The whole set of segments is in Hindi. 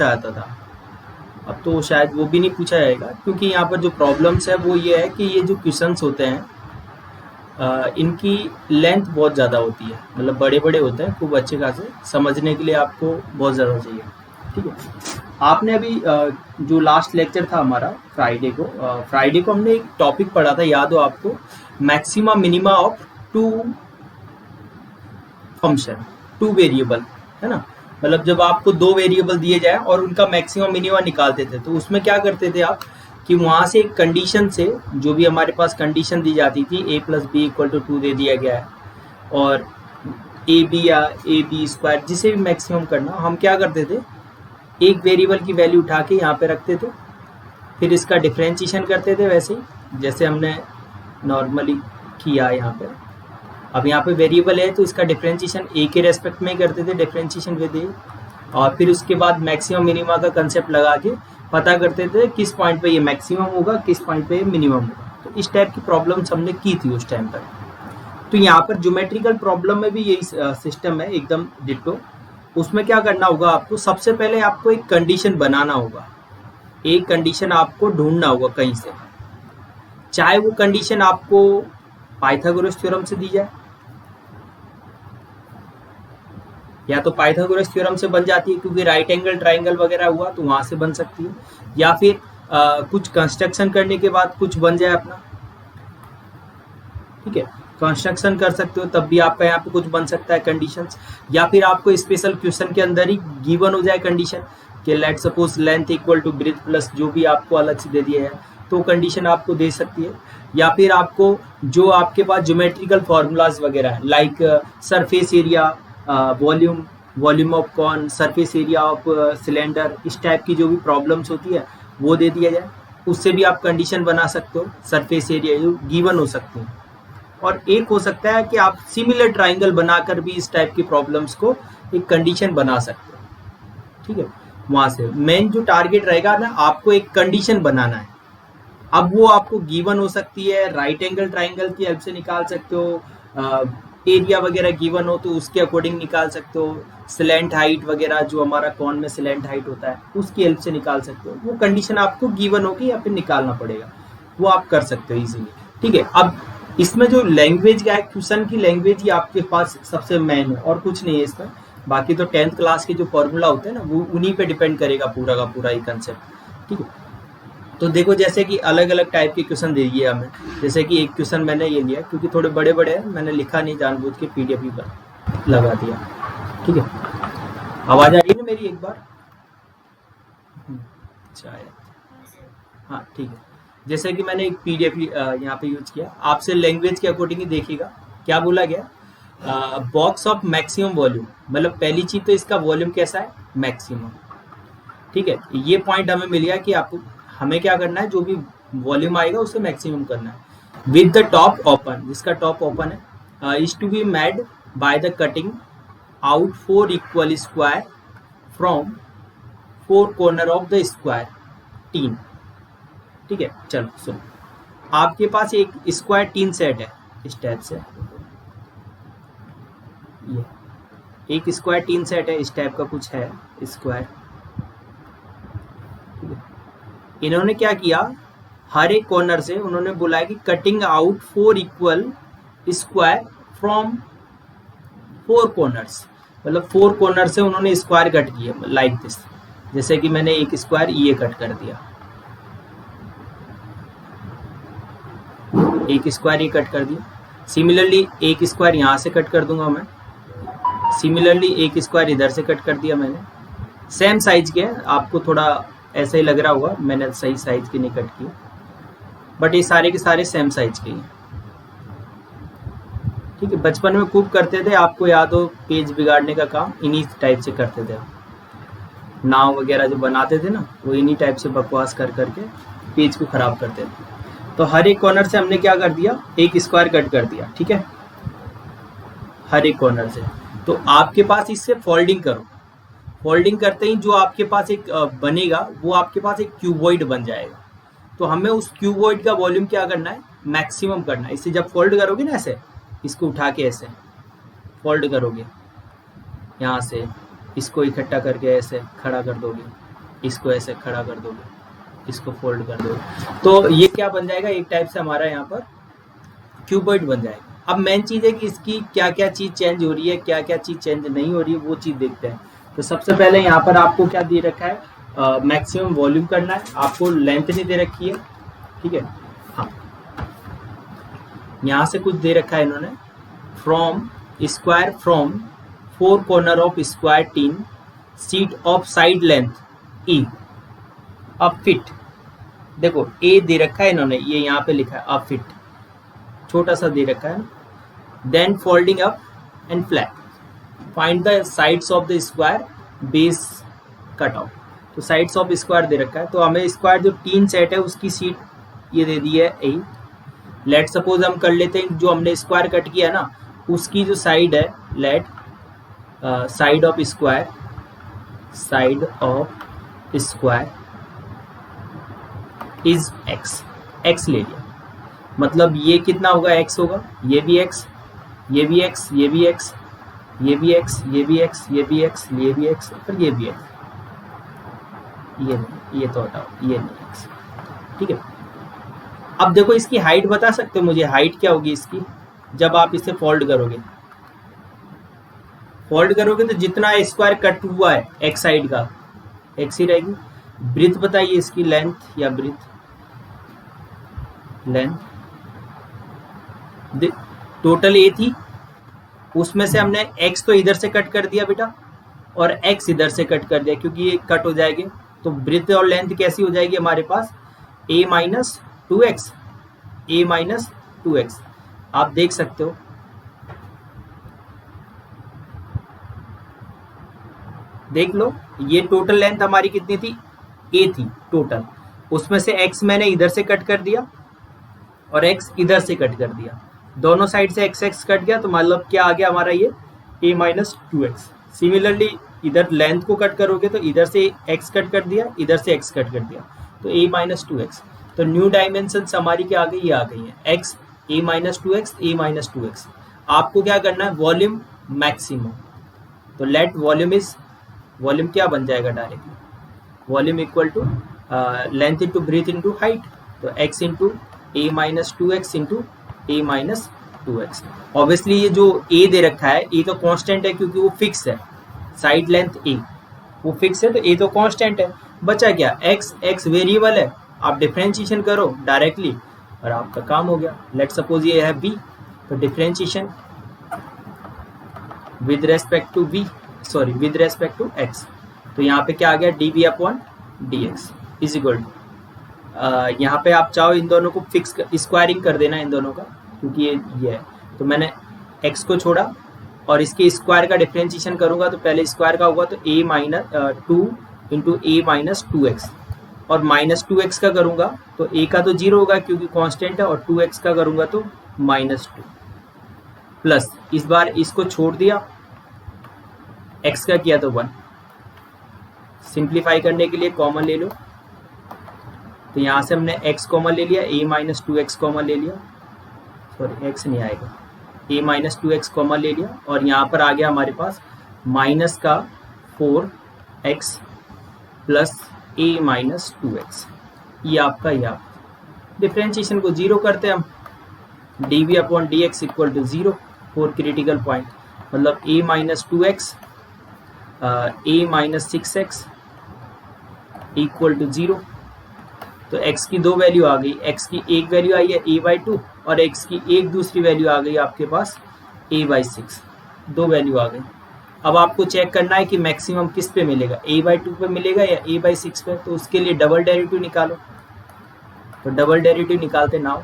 आता था, अब तो शायद वो भी नहीं पूछा जाएगा, क्योंकि यहाँ पर जो प्रॉब्लम्स है वो ये है कि ये जो क्वेश्चंस होते हैं इनकी लेंथ बहुत ज़्यादा होती है, मतलब बड़े बड़े होते हैं, खूब अच्छे खासे समझने के लिए आपको बहुत ज़्यादा चाहिए। ठीक है, आपने अभी जो लास्ट लेक्चर था हमारा फ्राइडे को हमने एक टॉपिक पढ़ा था, याद हो आपको, maxima minima of two function, two variable, है ना। मतलब जब आपको दो वेरिएबल दिए जाए और उनका मैक्सिमम मिनिमम निकालते थे, तो उसमें क्या करते थे आप कि वहां से एक कंडीशन से, जो भी हमारे पास कंडीशन दी जाती थी, a plus b equal to 2 दे दिया गया है, और ए बी या ए बी स्क्वायर जिसे भी मैक्सिमम करना, हम क्या करते थे, एक वेरिएबल की वैल्यू उठा के यहाँ पे रखते थे, फिर इसका डिफ्रेंशिएशन करते थे, वैसे ही जैसे हमने नॉर्मली किया यहाँ पे। अब यहाँ पे वेरिएबल है तो इसका डिफ्रेंशिएशन ए के रेस्पेक्ट में ही करते थे, डिफ्रेंशिएशन विद ए, और फिर उसके बाद मैक्सिमम मिनिमा का कंसेप्ट लगा के पता करते थे किस पॉइंट पे ये मैक्सिमम होगा, किस पॉइंट पे ये मिनिमम होगा। तो इस टाइप की प्रॉब्लम्स हमने की थी उस टाइम पर। तो यहाँ पर ज्योमेट्रिकल प्रॉब्लम में भी यही सिस्टम है, एकदम डिट्टो। उसमें क्या करना होगा आपको, सबसे पहले आपको एक कंडीशन बनाना होगा, एक कंडीशन आपको ढूंढना होगा कहीं से, चाहे वो कंडीशन आपको पाइथागोरस थ्योरम से दी जाए, या तो पाइथागोरस थ्योरम से बन जाती है क्योंकि राइट एंगल ट्राइंगल वगैरह हुआ तो वहां से बन सकती है, या फिर कुछ कंस्ट्रक्शन करने के बाद कुछ बन जाए अपना। ठीक है, कंस्ट्रक्शन कर सकते हो तब भी आपका यहाँ पे कुछ बन सकता है कंडीशंस, या फिर आपको स्पेशल क्वेश्चन के अंदर ही गिवन हो जाए कंडीशन कि let suppose length equal to breadth plus जो भी आपको अलग से दे दिया है, तो कंडीशन आपको दे सकती है। या फिर आपको जो आपके पास ज्योमेट्रिकल फॉर्मूलाज वगैरह है, like surface area, volume of cone, surface area of cylinder, इस टाइप की जो भी प्रॉब्लम्स होती है वो दे दिया जाए, उससे भी आप कंडीशन बना सकते हो, सरफेस एरिया गिवन हो सकते हैं। और एक हो सकता है कि आप सिमिलर ट्राइंगल बनाकर भी इस टाइप की प्रॉब्लम्स को एक कंडीशन बना सकते हो। ठीक है, वहां से मेन जो टारगेट रहेगा ना, आपको एक कंडीशन बनाना है। अब वो आपको गिवन हो सकती है, राइट एंगल ट्राइंगल की हेल्प से निकाल सकते हो, एरिया वगैरह गिवन हो तो उसके अकॉर्डिंग निकाल सकते हो, स्लैंट हाइट वगैरह जो हमारा कॉन में स्लैंट हाइट होता है उसकी हेल्प से निकाल सकते हो। वो कंडीशन आपको गिवन होगी या फिर निकालना पड़ेगा, वो आप कर सकते हो इजीली। ठीक है, अब इसमें जो लैंग्वेज का है, क्वेश्चन की लैंग्वेज ही आपके पास सबसे मेन है, और कुछ नहीं है इसमें। बाकी तो 10th क्लास के जो फॉर्मूला होते हैं ना, वो उन्हीं पे डिपेंड करेगा पूरा का पूरा ही कंसेप्ट। ठीक है, तो देखो जैसे कि अलग अलग टाइप के क्वेश्चन दे दिए हमें, जैसे कि एक क्वेश्चन मैंने ये लिया क्योंकि थोड़े बड़े बड़े हैं, मैंने लिखा नहीं जानबूझ के, पीडीएफ ही पर लगा दिया। ठीक है, आवाज आ रही है ना मेरी एक बार? शायद हाँ, ठीक है। जैसे कि मैंने एक पीडीएफ यहाँ पे यूज किया, आपसे लैंग्वेज के अकॉर्डिंग ही देखिएगा क्या बोला गया। बॉक्स ऑफ मैक्सिमम वॉल्यूम, मतलब पहली चीज तो इसका वॉल्यूम कैसा है, मैक्सिमम। ठीक है, ये पॉइंट हमें मिल गया कि आपको हमें क्या करना है, जो भी वॉल्यूम आएगा उसे मैक्सिमम करना है। विद द टॉप ओपन, जिसका टॉप ओपन है, is to be made by the cutting out 4 equal square from 4 corner of the square 3। ठीक है, चलो सुनो, आपके पास एक स्क्वायर 3 सेट है इस टाइप से, ये एक स्क्वायर 3 सेट है, इस टाइप का कुछ है स्क्वायर। इन्होंने क्या किया, हर एक कॉर्नर से उन्होंने बोला कि cutting out 4 equal square from 4 corners, मतलब 4 कॉर्नर से उन्होंने स्क्वायर कट किया लाइक दिस। जैसे कि मैंने एक स्क्वायर ये कट कर दिया, एक स्क्वायर ये कट कर दिया, सिमिलरली एक स्क्वायर यहाँ से कट कर दूंगा मैं, सिमिलरली एक स्क्वायर इधर से कट कर दिया मैंने, सेम साइज के। आपको थोड़ा ऐसा ही लग रहा होगा, मैंने सही साइज की नहीं कट की, बट ये सारे के सारे सेम साइज के हैं। ठीक है, बचपन में खूब करते थे, आपको याद हो, पेज बिगाड़ने का काम इन्हीं टाइप से करते थे। नाव वगैरह जो बनाते थे ना, वो इन्हीं टाइप से बकवास कर करके पेज को खराब करते थे। तो हर एक कॉर्नर से हमने क्या कर दिया, एक स्क्वायर कट कर दिया। ठीक है, हर एक कॉर्नर से। तो आपके पास इससे फोल्डिंग करो, फोल्डिंग करते ही जो आपके पास एक बनेगा, वो आपके पास एक क्यूबॉइड बन जाएगा। तो हमें उस क्यूबॉइड का वॉल्यूम क्या करना है, मैक्सिमम करना है। इसे जब फोल्ड करोगे ना, ऐसे इसको उठा के ऐसे फोल्ड करोगे, यहाँ से इसको इकट्ठा करके ऐसे खड़ा कर दोगे, इसको ऐसे खड़ा कर दोगे, इसको फोल्ड कर दोगे, तो ये क्या बन जाएगा, एक टाइप से हमारा यहाँ पर क्यूबॉइड बन जाएगा। अब मेन चीज है कि इसकी क्या क्या चीज चेंज हो रही है, क्या क्या चीज चेंज नहीं हो रही है, वो चीज देखते हैं। तो सबसे पहले यहाँ पर आपको क्या दे रखा है, मैक्सिमम वॉल्यूम करना है, आपको लेंथ नहीं दे रखी है, ठीक है। हाँ, यहाँ से कुछ दे रखा है इन्होंने, from square from 4 corner of square tin sheet of side length ई अब फिट, देखो ए दे रखा है इन्होंने, ये यहाँ पे लिखा है अब फिट, छोटा सा दे रखा है। Then folding up and flat, find the sides of the square base cut out, तो साइड्स ऑफ स्क्वायर दे रखा है, तो हमें स्क्वायर जो 3 सेट है उसकी सीट ये दे दी है ए। लेट सपोज हम कर लेते हैं जो हमने स्क्वायर कट किया ना, उसकी जो साइड है, let side of square, side of square is x, x ले लिया, मतलब ये कितना होगा, एक्स होगा, ये भी एक्स, ये भी एक्स, ये भी एक्स, ये भी एक्स, ये भी एक्स, ये भी एक्स, ये भी एक्स, और ये भी एक्स, ये नहीं, ये तो हटाओ, ये नहीं एक्स, ठीक है। अब देखो इसकी हाइट बता सकते हो मुझे, हाइट क्या होगी इसकी, जब आप इसे फोल्ड करोगे, फोल्ड करोगे तो जितना स्क्वायर कट हुआ है एक्स साइड का, एक्स ही रहेगी। ब्रीथ बताइए इसकी, लेंथ या ब्रीथ, लेंथ टोटल ए थी, उसमें से हमने एक्स तो इधर से कट कर दिया बेटा, और एक्स इधर से कट कर दिया, क्योंकि ये कट हो जाएंगे, तो ब्रीथ और लेंथ कैसी हो जाएगी हमारे पास, a minus 2x, a minus 2x, आप देख सकते हो। देख लो, ये टोटल लेंथ हमारी कितनी थी, a थी टोटल, उसमें से x मैंने इधर से कट कर दिया और x इधर से कट कर दिया, दोनों साइड से x x कट गया, तो मतलब क्या आ गया हमारा ये a माइनस 2x। सिमिलरली इधर लेंथ को कट करोगे तो इधर से x कट कर दिया, इधर से x कट कर दिया, तो a माइनस 2x। तो न्यू डायमेंशन हमारी क्या आ गई, ये आ गई है x, a minus 2x, a minus 2x। आपको क्या करना है, वॉल्यूम मैक्सिमम, तो लेट वॉल्यूम इज, वॉल्यूम क्या बन जाएगा directly, volume equal to length into breadth into height, तो x into a minus 2x into a minus 2x। Obviously ये जो a दे रखा है, a तो कांस्टेंट है क्योंकि वो फिक्स है, साइड लेंथ a वो फिक्स है, तो a तो कांस्टेंट है। बचा क्या, x वेरिएबल है, आप डिफरेंशिएशन करो डायरेक्टली और आपका काम हो गया। लेट सपोज ये है b, तो differentiation with respect to v, sorry with respect to x, तो यहाँ पे क्या आ गया, dv upon dx is equal to, यहाँ पे आप चाहो इन दोनों को फिक्स स्क्वायरिंग कर देना इन दोनों का, क्योंकि ये है, तो मैंने x को छोड़ा और इसके स्क्वायर का डिफरेंशिएशन करूंगा, तो पहले स्क्वायर का होगा तो a minus 2 into a minus 2x, और माइनस 2x का करूंगा तो a का तो 0 होगा क्योंकि कांस्टेंट है, और 2x का करूंगा तो माइनस 2, प्लस इस बार इसको छोड़ दिया, x का किया तो 1, सिंप्लीफाई करने के लिए कॉमन ले लो, तो यहाँ से हमने x कॉमन ले लिया, a माइनस 2x कॉमन ले लिया, सॉरी x नहीं आएगा, a माइनस 2x कॉमन ले लिया, और यहाँ पर आ गया हमारे पास माइनस का 4x plus a minus 2x, ये आपका, ये आप डिफ्रेंशिएशन को 0 करते हैं हम, dv upon dx equal to 0 for critical point, मतलब a minus 2x, a minus 6x equal to 0, तो x की 2 वैल्यू आ गई, x की एक वैल्यू आई है a/2 और x की एक दूसरी वैल्यू आ गई आपके पास a/6, 2 वैल्यू आ गई। अब आपको चेक करना है कि मैक्सिमम किस पे मिलेगा, a/2 पे मिलेगा या a/6 पे, तो उसके लिए डबल डेरिवेटिव निकालो, तो डबल डेरिवेटिव निकालते नाउ,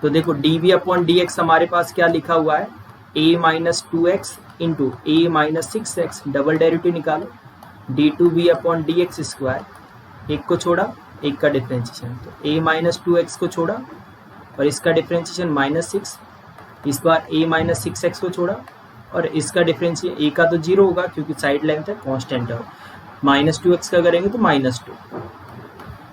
तो देखो dv अपॉन dx हमारे पास क्या लिखा हुआ है, a minus 2x into a minus 6x, double derivative निकालो, d2v अपॉन dx स्क्वायर, एक को छोड़ा एक का डिफ्रेंशिएशन, तो a माइनस 2x को छोड़ा और इसका डिफ्रेंशिएशन माइनस 6, इस बार a माइनस 6x को छोड़ा और इसका डिफ्रेंशिएशन, a का तो 0 होगा क्योंकि साइड लेंथ है, कांस्टेंट है, माइनस 2x का करेंगे तो माइनस 2,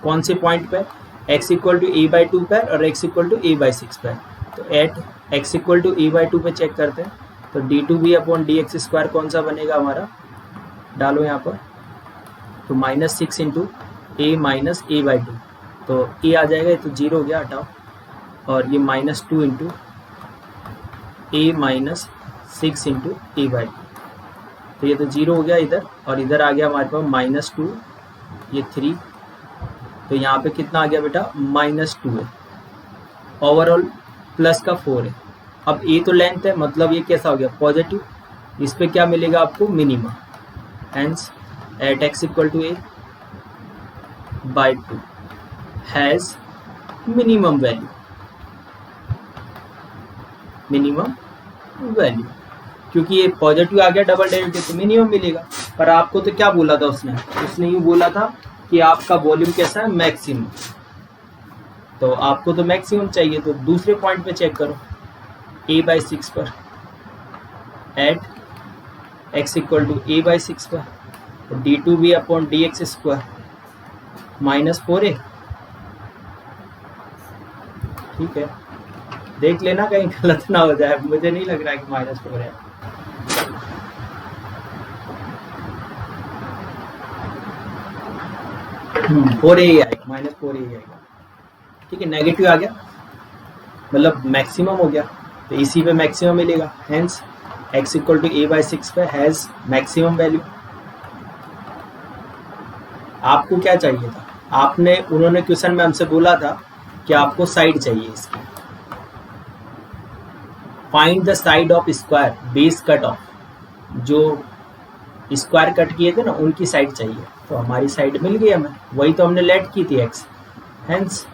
कौन से पॉइंट पे, x इक्वल टू a/2 पर और x इक्वल टू a/6 पर, तो eight x equal to a/2 पे चेक करते हैं, तो d2v अपॉन dx स्क्वायर कौन सा बनेगा हमारा, डालो यहाँ पर, तो -6 into A minus A by 2, तो ए आ जाएगा, ये तो 0 हो गया, हटाओ, और ये -2 into A minus 6 into A by 2, तो ये तो 0 हो गया इधर, और इधर आ गया हमारे पास -2, ये 3, तो यहाँ पे कितना आ गया बेटा, -2 है, ओवरऑल प्लस का 4 है। अब ए तो लेंथ है, मतलब ये कैसा हो गया, पॉजिटिव, इस पे क्या मिलेगा आपको, minimum, hence at x equal to a by 2 has minimum value, क्योंकि ये पॉजिटिव आ गया डबल डेरिवेटिव तो मिनिमम मिलेगा। पर आपको तो क्या बोला था उसने यूँ बोला था कि आपका वॉल्यूम कैसा है, मैक्सिमम, तो आपको तो मैक्सिमम चाहिए, तो दूसरे पॉइंट पे चेक करो, a/6 पर eight x equal to a/6 पर, तो d2b upon dx square -4a, ठीक है, देख लेना कहीं गलत ना हो जाए, मुझे नहीं लग रहा है कि -4 है। -4a ही आएगा, -4a ही आएगा, ठीक है, नेगेटिव आ गया, मतलब मैक्सिमम हो गया, तो इसी पे मैक्सिमम मिलेगा, hence x equal to a/6 पे हैज़ मैक्सिमम वैल्यू। आपको क्या चाहिए था, उन्होंने क्वेश्चन में हमसे बोला था कि आपको साइड चाहिए इसकी, find the side of square base cut off, जो स्क्वायर कट किए थे ना उनकी साइड चाहिए, तो हमारी साइड मिल गई हमें, वही तो हमने लेट की थी x, hence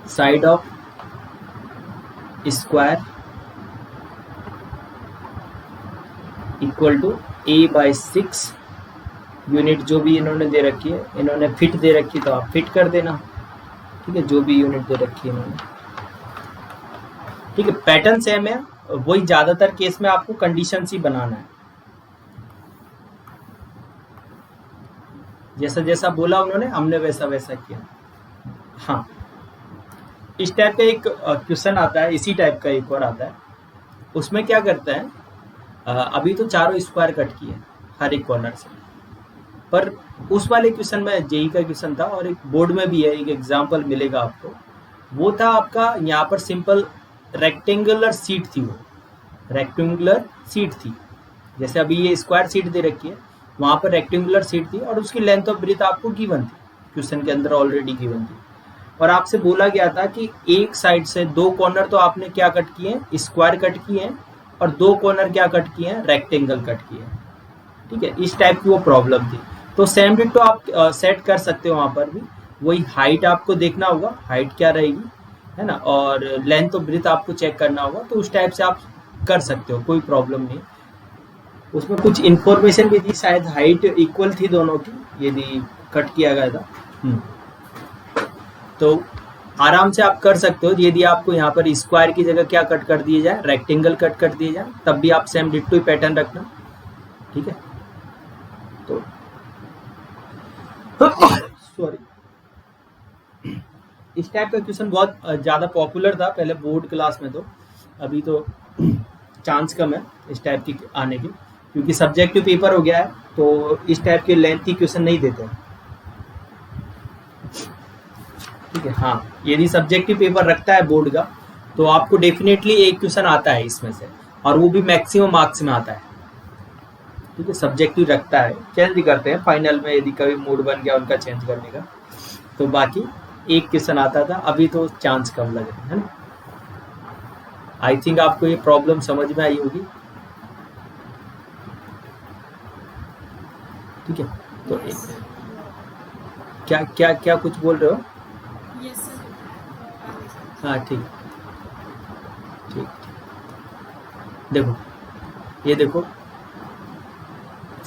side of square equal to a/6 unit, जो भी इन्होंने दे रखी है, इन्होंने फिट दे रखी तो आप फिट कर देना, ठीक है, जो भी यूनिट दे रखी है इन्होंने, ठीक है, पैटर्न सेम है, वही ज्यादातर केस में आपको कंडीशन ही बनाना है, जैसा जैसा बोला उन्होंने हमने वैसा वैसा किया। हाँ, इस टाइप का एक क्वेश्चन आता है, इसी टाइप का एक और आता है, उसमें क्या करता है, अभी तो चारों स्क्वायर कट किए हर एक कॉर्नर से, पर उस वाले क्वेश्चन में जेई का क्वेश्चन था और एक बोर्ड में भी है, एक एग्जांपल मिलेगा आपको, वो था आपका यहाँ पर सिंपल रेक्टेंगुलर सीट थी, वो रेक्टेंगुलर सीट थी, जैसे अभी ये स्क्वायर सीट दे रखी है, वहाँ पर रेक्टेंगुलर सीट थी और उसकी लेंथ ऑफ ब्रेथ आपको गिवन थी, क्वेश्चन के अंदर ऑलरेडी गिवन थी, और आपसे बोला गया था कि एक साइड से दो कॉर्नर तो आपने क्या कट किए हैं, स्क्वायर कट किए हैं, और दो कॉर्नर क्या कट किए हैं, रेक्टेंगल कट किए हैं, ठीक है, इस टाइप की वो प्रॉब्लम थी। तो सेम डिटो आप सेट कर सकते हो, वहाँ पर भी वही हाइट आपको देखना होगा, हाइट क्या रहेगी, है ना, और लेंथ ऑफ ब्रेथ आपको चेक करना होगा, तो उस टाइप से आप कर सकते हो, कोई प्रॉब्लम नहीं। उसमें कुछ इन्फॉर्मेशन भी थी, शायद हाइट इक्वल थी दोनों की यदि कट किया गया था, तो आराम से आप कर सकते हो। यदि आपको यहाँ पर स्क्वायर की जगह क्या कट कर दिए जाए, रेक्टेंगल कट कर दिए जाए, तब भी आप सेम डिट्टो ही पैटर्न रखना, ठीक है। तो सॉरी, इस टाइप का क्वेश्चन बहुत ज़्यादा पॉपुलर था पहले बोर्ड क्लास में, तो अभी तो चांस कम है इस टाइप की आने की, क्योंकि सब्जेक्टिव पेपर हो गया है, तो इस टाइप के लेंथी क्वेश्चन नहीं देते, ठीक है। हाँ, यदि सब्जेक्टिव पेपर रखता है बोर्ड का, तो आपको डेफिनेटली एक क्वेश्चन आता है इसमें से, और वो भी मैक्सिमम मार्क्स में आता है, ठीक है। सब्जेक्टिव रखता है, चेंज भी करते हैं फाइनल में, यदि कभी मूड बन गया उनका चेंज करने का, तो बाकी एक क्वेश्चन आता था, अभी तो चांस कम लग रहे है ना। आई थिंक आपको ये प्रॉब्लम समझ में आई होगी, ठीक है। तो क्या क्या क्या कुछ बोल रहे हो? हाँ, ठीक ठीक, देखो ये देखो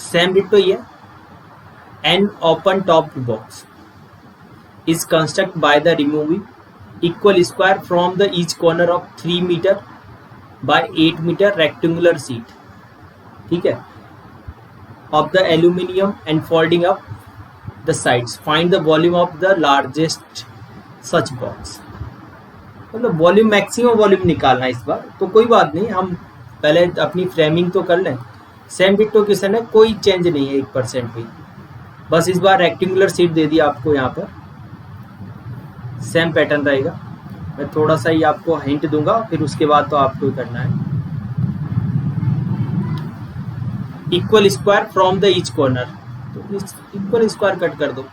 सेम डिट्टो ये, an open top box is constructed by the removing equal square from the each corner of 3 meter by 8 meter rectangular sheet, ठीक है, of the aluminium and folding up the sides. Find the volume of the largest such box. मतलब वॉल्यूम, मैक्सिमम वॉल्यूम निकालना इस बार, तो कोई बात नहीं, हम पहले अपनी फ्रेमिंग तो कर लें, सेम डिक्टो क्वेश्चन है, कोई चेंज नहीं है 1% भी, बस इस बार रेक्टेंगुलर शीट दे दिया आपको, यहाँ पर सेम पैटर्न रहेगा। मैं थोड़ा सा ही आपको हिंट दूंगा, फिर उसके बाद तो आपको ही करना है। Equal square from the each corner, तो इस इक्वल स्क्वायर कट कर दो,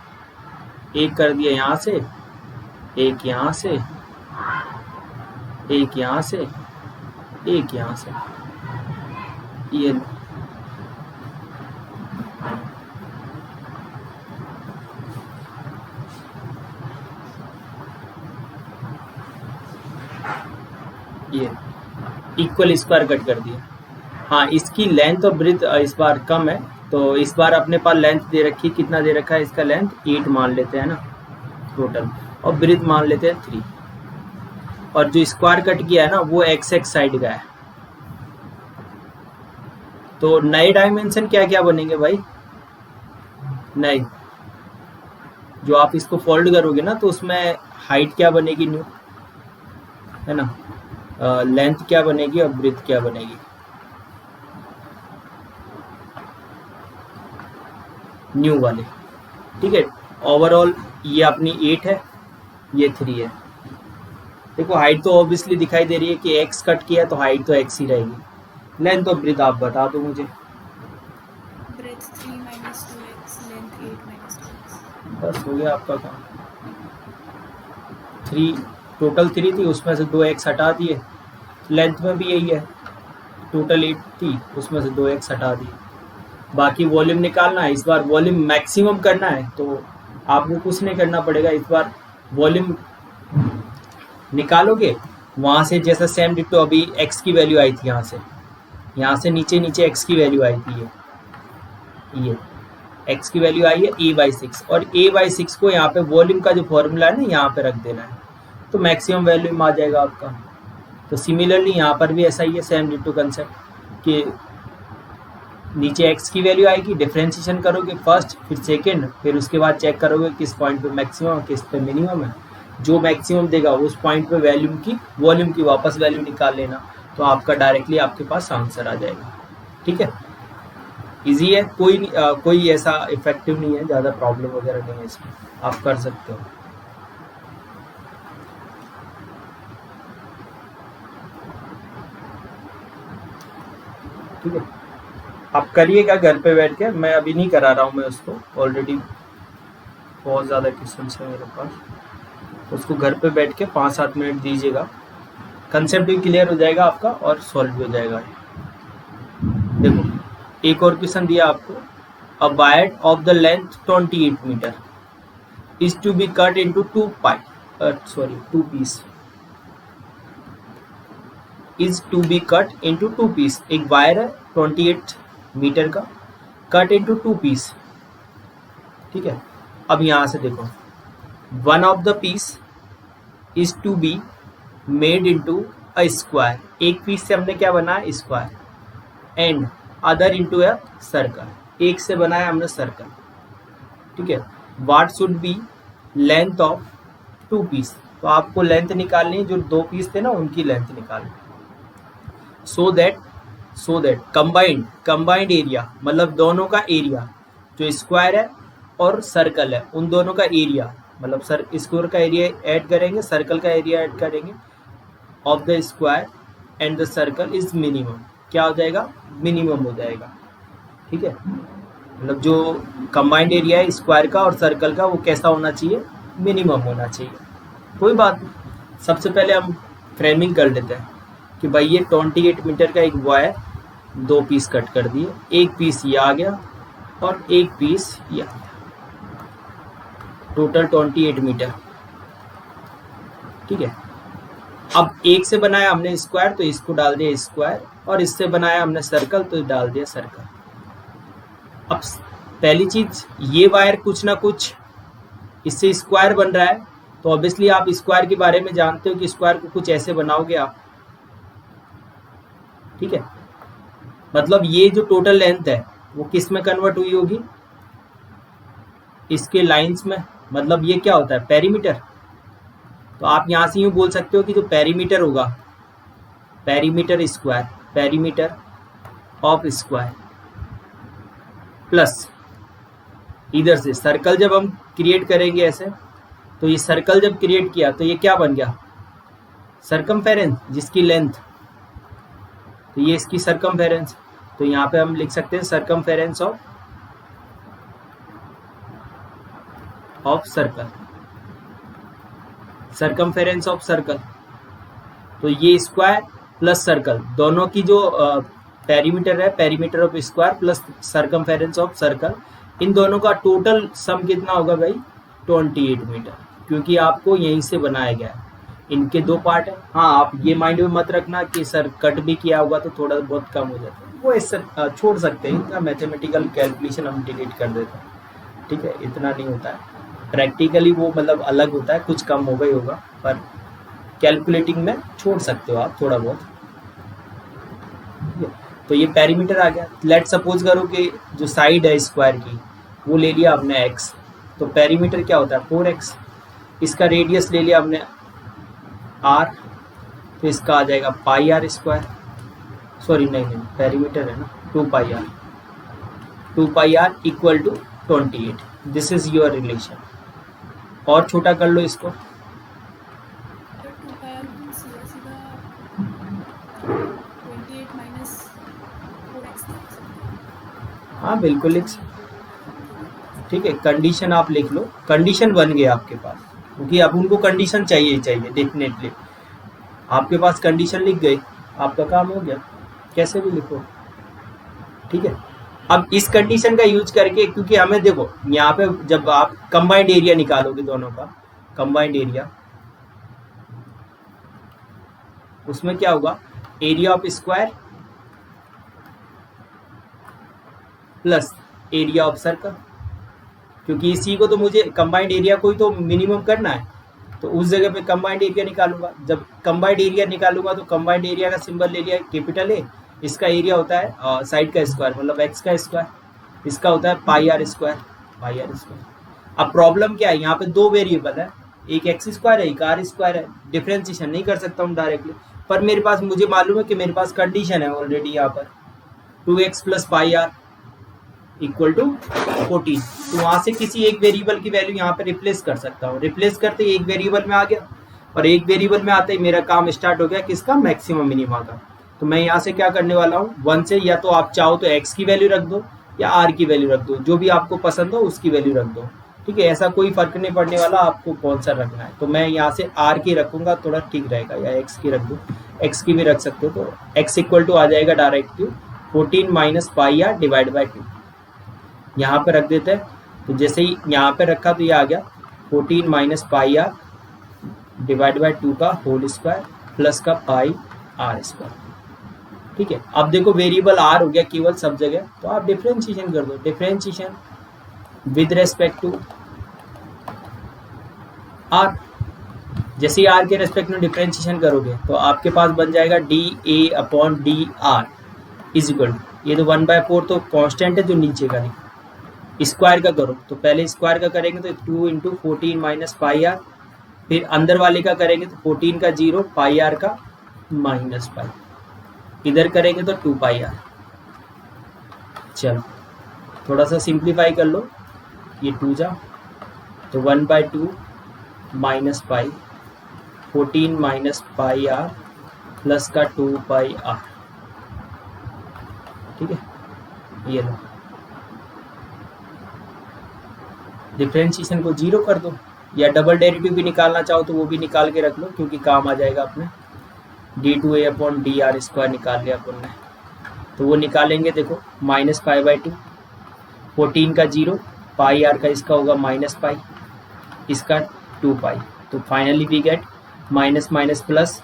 एक कर दिया यहाँ से, एक यहाँ से, एक यहाँ से, एक यहाँ से, ये इक्वल स्क्वायर कट कर दिया। हाँ, इसकी लेंथ और ब्रेथ इस बार कम है, तो इस बार अपने पास लेंथ दे रखी, कितना दे रखा है इसका लेंथ 8 मान लेते हैं ना टोटल, और ब्रेथ मान लेते हैं 3, और जो स्क्वायर कट किया है ना वो एक्स एक्स साइड का है। तो नए डायमेंशन क्या क्या बनेंगे भाई, नए, जो आप इसको फोल्ड करोगे ना तो उसमें हाइट क्या बनेगी, न्यू है ना, लेंथ क्या बनेगी और ब्रेथ क्या बनेगी, न्यू वाले। ठीक है, ओवरऑल ये अपनी 8 है, ये 3 है। देखो हाइट तो ऑब्वियसली दिखाई दे रही है कि x कट किया तो हाइट तो x ही रहेगी। लेंथ और ब्रेथ आप बता दो मुझे। Breadth 3 minus 2x, length 8 minus 2x। बस हो गया आपका काम। 3 टोटल 3 थी, उसमें से 2x हटा दिए। लेंथ में भी यही है, टोटल 8 थी, उसमें से 2x हटा दिए। बाकी वॉल्यूम निकालना है, इस बार वॉल्यूम मैक्सिमम करना है, तो आपको कुछ नहीं करना पड़ेगा। इस बार वॉल्यूम निकालोगे वहाँ से, जैसा सेम डिक्टो अभी x की वैल्यू आई थी, यहाँ से नीचे नीचे x की वैल्यू आई थी, ये x की वैल्यू आई है a/6, और a/6 को यहाँ पे वॉल्यूम का जो फॉर्मूला है ना यहाँ पे रख देना है, तो मैक्सिमम वैल्यूम आ जाएगा आपका। तो सिमिलरली यहाँ पर भी ऐसा ही है, सेम डिक्टो कंसेप्ट कि नीचे x की वैल्यू आएगी, डिफरेंशिएशन करोगे फर्स्ट, फिर सेकंड, फिर उसके बाद चेक करोगे किस पॉइंट पे मैक्सिमम किस पे मिनिमम है। जो मैक्सिमम देगा उस पॉइंट पे वॉल्यूम की वापस वैल्यू निकाल लेना, तो आपका डायरेक्टली आपके पास आंसर आ जाएगा। ठीक है, इजी है, कोई ऐसा इफेक्टिव नहीं है, ज़्यादा प्रॉब्लम वगैरह नहीं है इसमें, आप कर सकते हो। ठीक है, आप करिएगा घर पे बैठ के, मैं अभी नहीं करा रहा हूँ, मैं उसको ऑलरेडी बहुत ज़्यादा क्वेश्चन है मेरे पास, उसको घर पे बैठ के 5-7 मिनट दीजिएगा, कंसेप्ट भी क्लियर हो जाएगा आपका और सॉल्व भी हो जाएगा। देखो एक और क्वेश्चन दिया आपको, a wire of the length 28 metre is to be cut into 2 piece, is to be cut into 2 piece. एक वायर है 28 मीटर का, कट इनटू 2 पीस। ठीक है, अब यहां से देखो, one of the piece is to be made into a square, एक पीस से हमने क्या बनाया, square, and other into a circle, एक से बनाया हमने सर्कल। ठीक है, what should be length of 2 piece, तो आपको लेंथ निकालनी है, जो 2 पीस थे ना उनकी लेंथ निकालनी। सो दैट कंबाइंड एरिया, मतलब दोनों का एरिया, जो स्क्वायर है और सर्कल है उन दोनों का एरिया, मतलब स्क्वायर का एरिया ऐड करेंगे, सर्कल का एरिया ऐड करेंगे, of the square and the circle is minimum, क्या हो जाएगा, मिनिमम हो जाएगा। ठीक है, मतलब जो कंबाइंड एरिया है स्क्वायर का और सर्कल का वो कैसा होना चाहिए, मिनिमम होना चाहिए। कोई बात नहीं, सबसे पहले हम फ्रेमिंग कर लेते हैं कि भाई ये 28 मीटर का एक वायर, 2 पीस कट कर दिए, एक पीस ये आ गया और एक पीस ये आ गया, टोटल 28 मीटर। ठीक है, अब एक से बनाया हमने स्क्वायर तो इसको डाल दिया स्क्वायर, और इससे बनाया हमने सर्कल तो डाल दिया सर्कल। अब पहली चीज, ये वायर कुछ ना कुछ इससे स्क्वायर बन रहा है, तो ऑब्वियसली आप स्क्वायर के बारे में जानते हो कि स्क्वायर को कुछ ऐसे बनाओगे आप। ठीक है, मतलब ये जो टोटल लेंथ है वो किस में कन्वर्ट हुई होगी, इसके लाइंस में, मतलब ये क्या होता है, पेरीमीटर। तो आप यहां से यूं बोल सकते हो कि जो पेरीमीटर होगा, perimeter square, perimeter of square, plus इधर से सर्कल जब हम क्रिएट करेंगे ऐसे, तो ये सर्कल जब क्रिएट किया तो ये क्या बन गया, सरकमफेरेंस, जिसकी लेंथ, तो ये इसकी सरकमफेरेंस। तो यहाँ पे हम लिख सकते हैं circumference of circle, circumference of circle. तो ये स्क्वायर प्लस सर्कल दोनों की जो पेरीमीटर है, perimeter of square plus circumference of circle, इन दोनों का टोटल सम कितना होगा भाई, 28 मीटर, क्योंकि आपको यहीं से बनाया गया है। इनके दो पार्ट है। हाँ, आप ये माइंड में मत रखना कि सर कट भी किया होगा तो थोड़ा बहुत कम हो जाता है, वो इससे छोड़ सकते हैं, इतना मैथमेटिकल कैलकुलेशन हम डिलीट कर देते हैं, ठीक है, इतना नहीं होता है। प्रैक्टिकली वो मतलब अलग होता है, कुछ कम होगा ही होगा, पर कैलकुलेटिंग में छोड़ सकते हो आप थोड़ा बहुत। तो ये पेरीमीटर आ गया। लेट सपोज करो कि जो साइड है स्क्वायर की वो ले लिया आपने x, तो पेरीमीटर क्या होता है 4x, इसका रेडियस ले लिया आपने r, तो इसका आ जाएगा पाई आर स्क्वायर, सॉरी नहीं पेरीमीटर है ना 2 pi are equal to 28। This is your relation. और छोटा कर लो इसको, तो 2 पाई आर सीधा सीधा 28 माइनस 4x। हाँ बिल्कुल लिख, ठीक है, कंडीशन आप लिख लो, कंडीशन बन गया आपके पास, क्योंकि अब उनको कंडीशन चाहिए ही चाहिए डेफिनेटली। आपके पास कंडीशन लिख गई, आपका काम हो गया, कैसे भी लिखो, ठीक है। अब इस कंडीशन का यूज करके, क्योंकि हमें देखो यहाँ पे जब आप कंबाइंड एरिया निकालोगे दोनों का, कंबाइंड एरिया, उसमें क्या होगा, area of square plus area of circle, क्योंकि इसी को तो मुझे कंबाइंड एरिया को ही तो मिनिमम करना है, तो उस जगह पे कंबाइंड एरिया निकालूंगा। जब कंबाइंड एरिया निकालूंगा तो कंबाइंड एरिया का सिंबल ले लिया कैपिटल ए, इसका एरिया होता है साइड का स्क्वायर मतलब एक्स का स्क्वायर, इसका होता है pi R square, pi R square. अब प्रॉब्लम क्या है, यहाँ पे दो वेरिएबल है, एक एक्स स्क्वायर है, एक आर स्क्वायर है, डिफ्रेंशिएशन नहीं कर सकता हूँ डायरेक्टली, पर मेरे पास, मुझे मालूम है कि मेरे पास कंडीशन है ऑलरेडी यहाँ पर 2x plus pi are equal to 14, तो वहां से किसी एक वेरिएबल की वैल्यू यहाँ पे रिप्लेस कर सकता हूँ। रिप्लेस करते ही एक वेरिएबल में आ गया, और एक वेरिएबल में आते ही मेरा काम स्टार्ट हो गया किसका, मैक्सिमम मिनिमा का। तो मैं यहाँ से क्या करने वाला हूँ, 1 से, या तो आप चाहो तो x की वैल्यू रख दो या r की वैल्यू रख दो, जो भी आपको पसंद हो उसकी वैल्यू रख दो, ठीक है, ऐसा कोई फर्क नहीं पड़ने वाला आपको कौन सा रखना है। तो मैं यहाँ से r की रखूंगा, थोड़ा ठीक रहेगा, या x की रख दो, x की भी रख सकते हो। तो x इक्वल टू आ जाएगा directly 14 minus pi r divide by 2, यहाँ पे रख देते हैं। तो जैसे ही यहाँ पे रखा तो ये आ गया 14 minus pi r divide by 2 का होल स्क्वायर प्लस का पाई आर स्क्वायर, ठीक है। अब देखो वेरिएबल आर हो गया केवल सब जगह, तो आप डिफरेंशिएशन कर दो, differentiation with respect to r. जैसे ही आर के रेस्पेक्ट में डिफरेंशिएशन करोगे तो आपके पास बन जाएगा d a upon d r is equal, ये तो 1/4 तो कांस्टेंट है जो नीचे का, नहीं स्क्वायर का करो, तो पहले स्क्वायर का करेंगे तो 2 इंटू 14 माइनस पाई आर, फिर अंदर वाले का करेंगे तो 14 का 0 पाई आर का माइनस पाई, इधर करेंगे तो 2 पाई आर। चलो थोड़ा सा सिंप्लीफाई कर लो, ये 2 जा तो 1/2 minus pi 14 minus pi r plus का 2 पाई आर, ठीक है। ये लो, डिफरेंशिएशन को 0 कर दो, या डबल डेरिवेटिव भी निकालना चाहो तो वो भी निकाल के रख लो, क्योंकि काम आ जाएगा अपने। d2a upon d are square निकाल लिया अपन ने, तो वो निकालेंगे, देखो माइनस पाई बाई 2, 14 का 0 पाई आर का, इसका होगा माइनस पाई, इसका 2 पाई, तो finally we get minus minus plus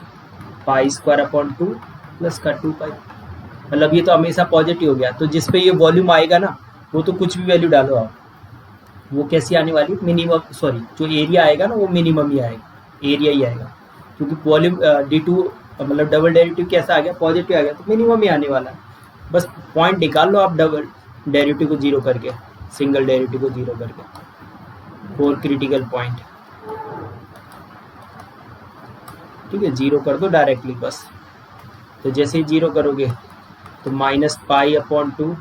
pi square upon 2 plus का 2 पाई, मतलब ये तो हमेशा पॉजिटिव हो गया। तो जिस पे ये वॉल्यूम आएगा ना, वो तो कुछ भी वैल्यू डालो आप, वो कैसी आने वाली, मिनिमम, सॉरी जो एरिया आएगा ना वो मिनिमम ही आएगा, एरिया ही आएगा, क्योंकि वॉल्यूम d2 मतलब डबल डेरिवेटिव कैसा आ गया, पॉजिटिव आ गया, तो मिनिमम ही आने वाला है। बस पॉइंट निकाल लो आप डबल डेरिवेटिव को 0 करके, सिंगल डेरिवेटिव को 0 करके, 4 क्रिटिकल पॉइंट, ठीक है, 0 कर दो डायरेक्टली बस। तो जैसे ही 0 करोगे तो minus pi upon 2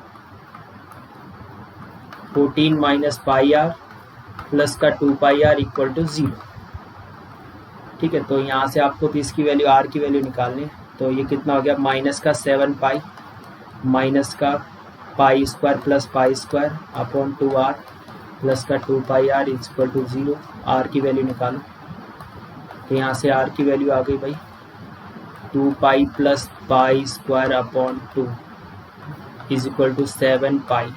14 minus pi r plus का 2 पाई आर इक्वल टू 0। ठीक है, तो यहाँ से आपको तो इसकी वैल्यू आर की वैल्यू निकालनी है। तो ये कितना हो गया, माइनस का 7 पाई माइनस का pi square plus pi square upon 2 r plus का 2 pi are equal to 0। R की वैल्यू निकालो, तो यहाँ से आर की वैल्यू आ गई भाई 2 pi plus pi square upon 2 is equal to 7 pi.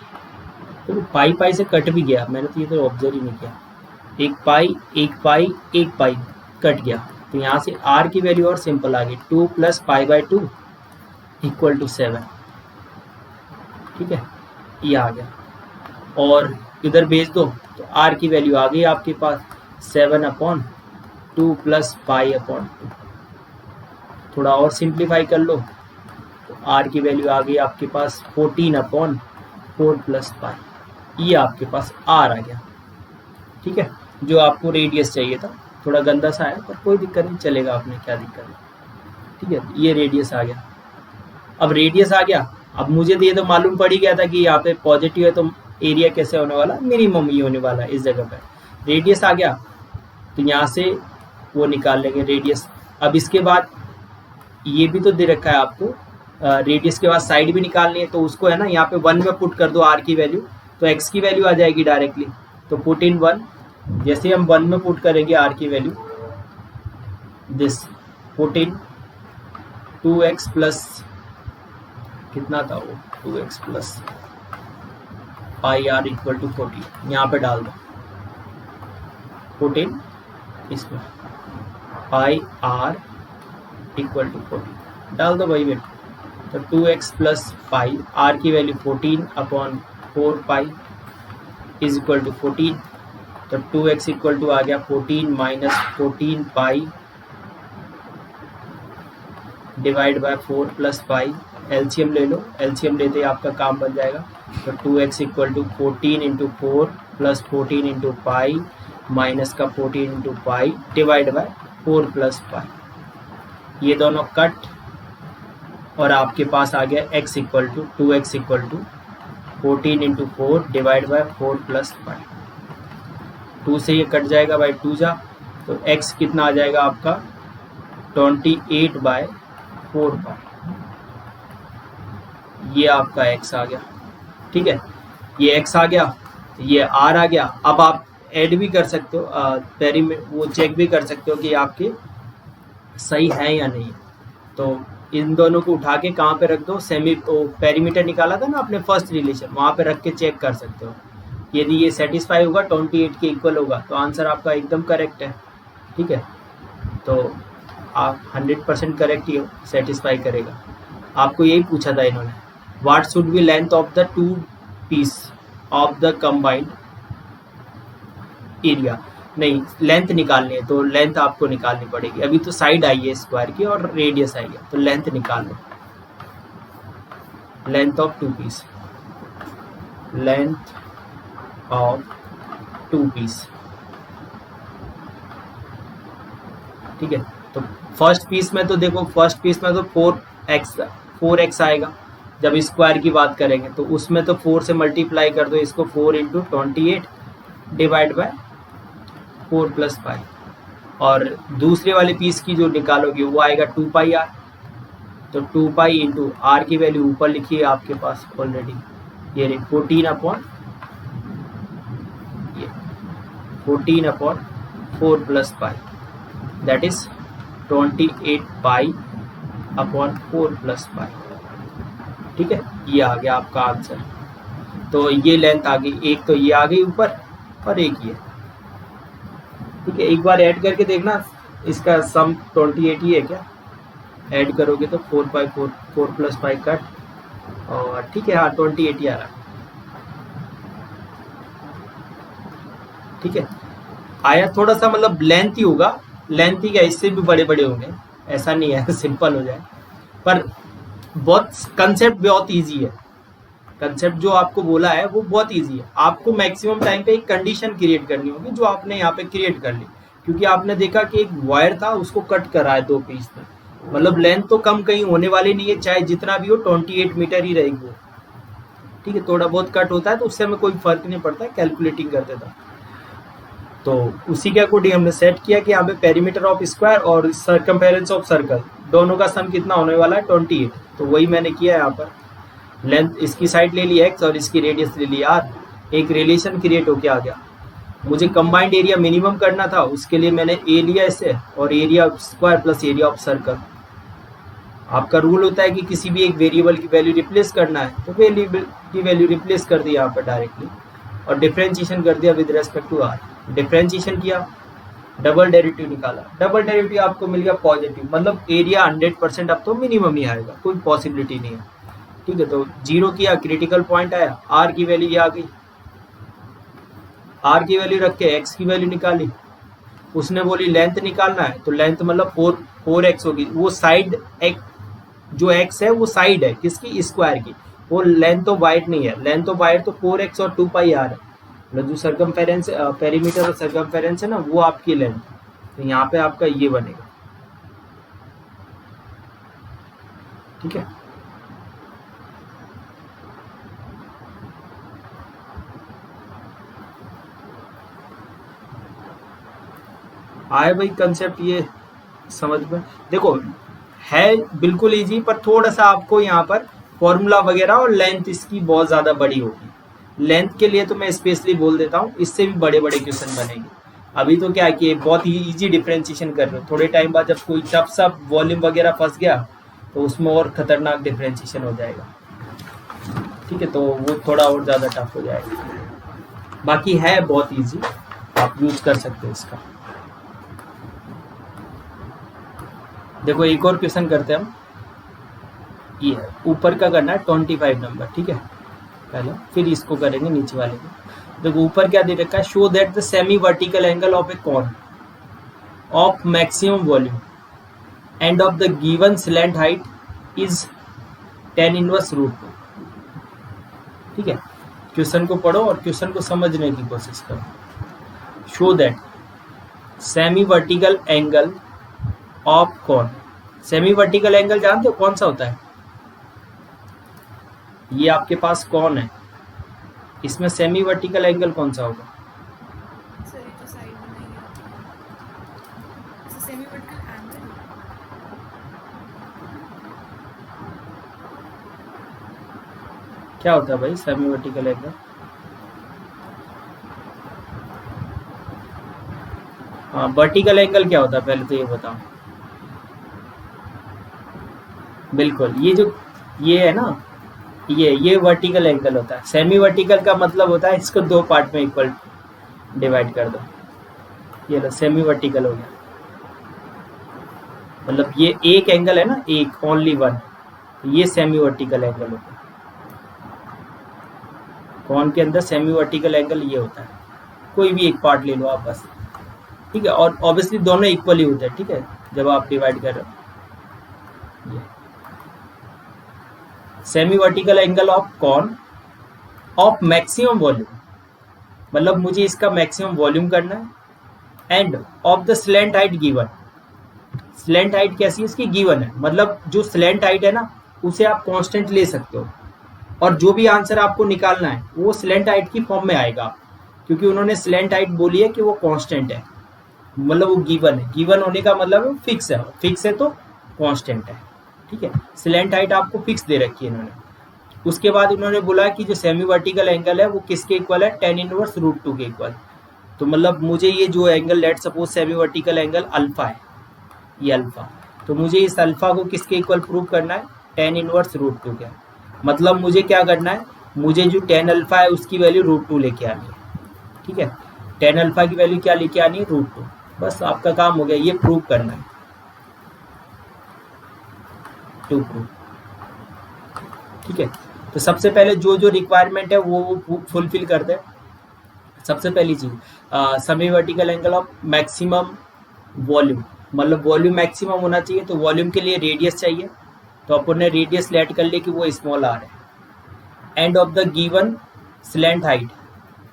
तो पाई पाई से कट भी गया, मैंने तो ये तो ऑब्जर्व ही नहीं किया। एक पाई एक पाई एक पाई कट गया, तो यहाँ से आर की वैल्यू और सिंपल आ गई 2 plus pi by 2 equal to 7। ठीक है, ये आ गया और इधर भेज दो तो आर की वैल्यू आ गई आपके पास 7 अपॉन 2 प्लस पाई अपॉन 2। थोड़ा और सिंप्लीफाई कर लो तो आर की वैल्यू आ गई आपके पास 14 अपॉन 4 प्लस पाई। ये आपके पास आर आ गया। ठीक है, जो आपको रेडियस चाहिए था, थोड़ा गंदा सा आया पर कोई दिक्कत नहीं, चलेगा, आपने क्या दिक्कत है। ठीक है, ये रेडियस आ गया। अब रेडियस आ गया, अब मुझे तो ये तो मालूम पड़ ही गया था कि यहाँ पे पॉजिटिव है तो एरिया कैसे होने वाला, मिनिमम ही होने वाला है इस जगह पे। रेडियस आ गया तो यहाँ से वो निकाल लेंगे रेडियस। अब इसके बाद ये भी तो दे रखा है आपको, रेडियस के बाद साइड भी निकालनी है, तो उसको है ना यहाँ पे 1 में पुट कर दो आर की वैल्यू, तो एक्स की वैल्यू आ जाएगी डायरेक्टली। तो पुट इन 1, जैसे हम 1 में पुट करेंगे आर की value, this put in 2x plus कितना था वो 2x plus pi are equal to 40, यहाँ पे डाल दो पुट इन इसमें पाई आर इक्वल टू 40 डाल दो भाई बेटा। तो 2x प्लस पाई, आर की value 14 upon 4 pi is equal to 14। तो 2x इक्वल टू आ गया 14 minus 14 pi divide by 4 plus pi. LCM ले लो, एलसीएम लेते ही आपका काम बन जाएगा। तो 2x equal to 14 into 4 plus 14 into pi minus का 14 into pi divide by 4 plus pi. ये दोनों कट और आपके पास आ गया x equal to 2x equal to 14 into 4 divide by 4 plus pi. 2 से ये कट जाएगा बाई 2 जा, तो x कितना आ जाएगा आपका 28 बाय 4 पाई। ये आपका x आ गया। ठीक है, ये x आ गया, ये r आ गया। अब आप ऐड भी कर सकते हो, वो चेक भी कर सकते हो कि आपके सही है या नहीं। तो इन दोनों को उठा के कहाँ पे रख दो, पेरीमीटर निकाला था ना आपने फर्स्ट रिलेशन, वहाँ पे रख के चेक कर सकते हो। यदि ये सेटिस्फाई होगा 28 के इक्वल होगा तो आंसर आपका एकदम करेक्ट है। ठीक है, तो आप 100% करेक्ट ही हो, सेटिस्फाई करेगा। आपको यही पूछा था इन्होंने, what should be length of the 2 piece of the combined area. नहीं, लेंथ निकालनी है तो लेंथ आपको निकालनी पड़ेगी। अभी तो साइड आई है स्क्वायर की और रेडियस आई है, तो लेंथ निकाल लो। Length of 2 piece, length of 2 piece. ठीक है, तो फर्स्ट पीस में तो देखो, फर्स्ट पीस में तो 4x आएगा जब स्क्वायर की बात करेंगे, तो उसमें तो 4 से मल्टीप्लाई कर दो इसको, 4 इंटू 28 डिवाइड बाय 4 प्लस पाई। और दूसरे वाले पीस की जो निकालोगे वो आएगा 2 पाई आर। तो 2 पाई इंटू आर की वैल्यू ऊपर लिखी है आपके पास ऑलरेडी, ये 14 upon 4 plus pi, that is 28 pi upon 4 plus पाई। ठीक है, ये आ गया आपका आंसर। तो ये लेंथ आ गई, एक तो ये आ गई ऊपर और एक ये। ठीक है, एक बार ऐड करके देखना, इसका सम 28 ही है क्या, ऐड करोगे तो 4 पाई 4 प्लस पाई कट, और ठीक है, हाँ 28 ही आ रहा। ठीक है, आया थोड़ा सा मतलब लेंथ ही होगा, लेंथ ही क्या, इससे भी बड़े बड़े होंगे, ऐसा नहीं है सिंपल हो जाए। पर बहुत कंसेप्ट बहुत इजी है, कंसेप्ट जो आपको बोला है वो बहुत इजी है। आपको मैक्सिमम टाइम पे एक कंडीशन क्रिएट करनी होगी जो आपने यहाँ पे क्रिएट कर ली, क्योंकि आपने देखा कि एक वायर था उसको कट करा है 2 पीस में, मतलब लेंथ तो कम कहीं होने वाली नहीं है, चाहे जितना भी हो 28 मीटर ही रहेगी वो। ठीक है, थोड़ा बहुत कट होता है तो उससे हमें कोई फर्क नहीं पड़ता है, कैलकुलेटिंग करते था। तो उसी के अकॉर्डिंग हमने सेट किया कि यहाँ पे पेरीमीटर ऑफ स्क्वायर और सर्कमफेरेंस ऑफ सर्कल दोनों का सम कितना होने वाला है 28। तो वही मैंने किया है यहाँ पर। लेंथ इसकी साइड ले ली x और इसकी रेडियस ले ली r, एक रिलेशन क्रिएट होके आ गया। मुझे कंबाइंड एरिया मिनिमम करना था, उसके लिए मैंने ए लिया इसे और area square plus area of circle. आपका रूल होता है कि किसी भी एक वेरिएबल की वैल्यू रिप्लेस करना है तो वेरिएबल की वैल्यू रिप्लेस कर दी यहाँ पर डायरेक्टली और डिफरेंशिएशन कर दिया with respect to R. Differentiation किया, डबल डेरिवेटिव निकाला, डबल डेरिवेटिव आपको मिल गया पॉजिटिव, मतलब एरिया 100% अब तो मिनिमम ही आएगा, कोई पॉसिबिलिटी नहीं है। ठीक है, तो 0 किया, क्रिटिकल पॉइंट आया, आर की वैल्यू ये आ गई, आर की वैल्यू रख के एक्स की वैल्यू निकाली। उसने बोली लेंथ निकालना है तो लेंथ मतलब 4x होगी। वो साइड जो x है वो साइड है किसकी, स्क्वायर की, वो लेंथ ऑफ वाइड नहीं है। लेंथ ऑफ वाइड तो 4x और 2πr है, मतलब जो सर्कमफेरेंस पेरीमीटर और सर्कमफेरेंस है ना वो आपकी लेंथ। तो यहाँ पे आपका ये बनेगा। ठीक है, आए भाई कंसेप्ट ये समझ में? देखो है बिल्कुल इजी, पर थोड़ा सा आपको यहाँ पर फॉर्मूला वगैरह और लेंथ इसकी बहुत ज़्यादा बड़ी होगी। लेंथ के लिए तो मैं स्पेशली बोल देता हूँ, इससे भी बड़े बड़े क्वेश्चन बनेंगे। अभी तो क्या है कि बहुत ही इजी डिफरेंशिएशन कर रहे हो, थोड़े टाइम बाद जब कोई टफ सा वॉल्यूम वगैरह फंस गया तो उसमें और खतरनाक डिफरेंशिएशन हो जाएगा। ठीक है, तो वो थोड़ा और ज़्यादा टफ हो जाएगा। बाकी है बहुत ईजी, आप यूज कर सकते हो इसका। देखो एक और क्वेश्चन करते हैं हम, ये ऊपर का करना है 25 नंबर। ठीक है, पहले फिर इसको करेंगे नीचे वाले को। देखो ऊपर क्या दे रखा है, show that the semi vertical angle of a cone of maximum volume and of the given slant height is tan inverse root 2। ठीक है, क्वेश्चन को पढ़ो और क्वेश्चन को समझने की कोशिश करो। Show that semi vertical angle of cone, semi vertical angle जानते हो कौन सा होता है? ये आपके पास कौन है, इसमें सेमी वर्टिकल एंगल कौन सा होगा? सर ये तो साइड में नहीं है, सेमी वर्टिकल एंगल। क्या होता है भाई सेमी वर्टिकल एंगल? हाँ, वर्टिकल एंगल क्या होता है पहले तो ये बताओ। बिल्कुल, ये है ना, ये वर्टिकल एंगल होता है। सेमी वर्टिकल का मतलब होता है इसको दो पार्ट में इक्वल डिवाइड कर दो, ये लो सेमी वर्टिकल हो गया। मतलब ये एक एंगल है ना, एक ओनली वन, ये सेमी वर्टिकल एंगल होता है। कॉन के अंदर सेमी वर्टिकल एंगल ये होता है, कोई भी एक पार्ट ले लो आप बस। ठीक है, और ऑब्वियसली दोनों इक्वली होते हैं। ठीक है, जब आप डिवाइड कर रहे हो, semi vertical angle of cone of maximum volume, मतलब मुझे इसका मैक्सिमम वॉल्यूम करना है, and of the slant height given. Slant height कैसी है इसकी, गिवन है, मतलब जो स्लैंट हाइट है ना उसे आप कांस्टेंट ले सकते हो, और जो भी आंसर आपको निकालना है वो स्लैंट हाइट की फॉर्म में आएगा, क्योंकि उन्होंने स्लैंट हाइट बोली है कि वो कांस्टेंट है, मतलब वो गिवन है। गिवन होने का मतलब फिक्स है, फिक्स है तो कांस्टेंट है। ठीक है, स्लैंट हाइट आपको फिक्स दे रखी है इन्होंने। उसके बाद उन्होंने बोला कि जो सेमी वर्टिकल एंगल है वो किसके इक्वल है, tan इनवर्स रूट 2 के इक्वल। तो मतलब मुझे ये जो angle, let suppose semi vertical angle alpha है, ये अल्फा, तो मुझे इस अल्फा को किसके इक्वल प्रूव करना है, tan इनवर्स रूट 2 के। मतलब मुझे क्या करना है, मुझे जो tan अल्फा है उसकी वैल्यू रूट 2 लेके आनी है। ठीक है, tan अल्फा की वैल्यू क्या लेके आनी है, रूट 2। बस आपका काम हो गया, ये प्रूव करना है, टू प्रूव। ठीक है, तो सबसे पहले जो रिक्वायरमेंट है वो फुलफिल कर दे। सबसे पहली चीज, semi vertical angle of maximum volume, मतलब वॉल्यूम मैक्सिमम होना चाहिए, तो वॉल्यूम के लिए रेडियस चाहिए, तो अपन ने रेडियस लेट कर लिया कि वो स्मॉल आर है। And of the given slant height,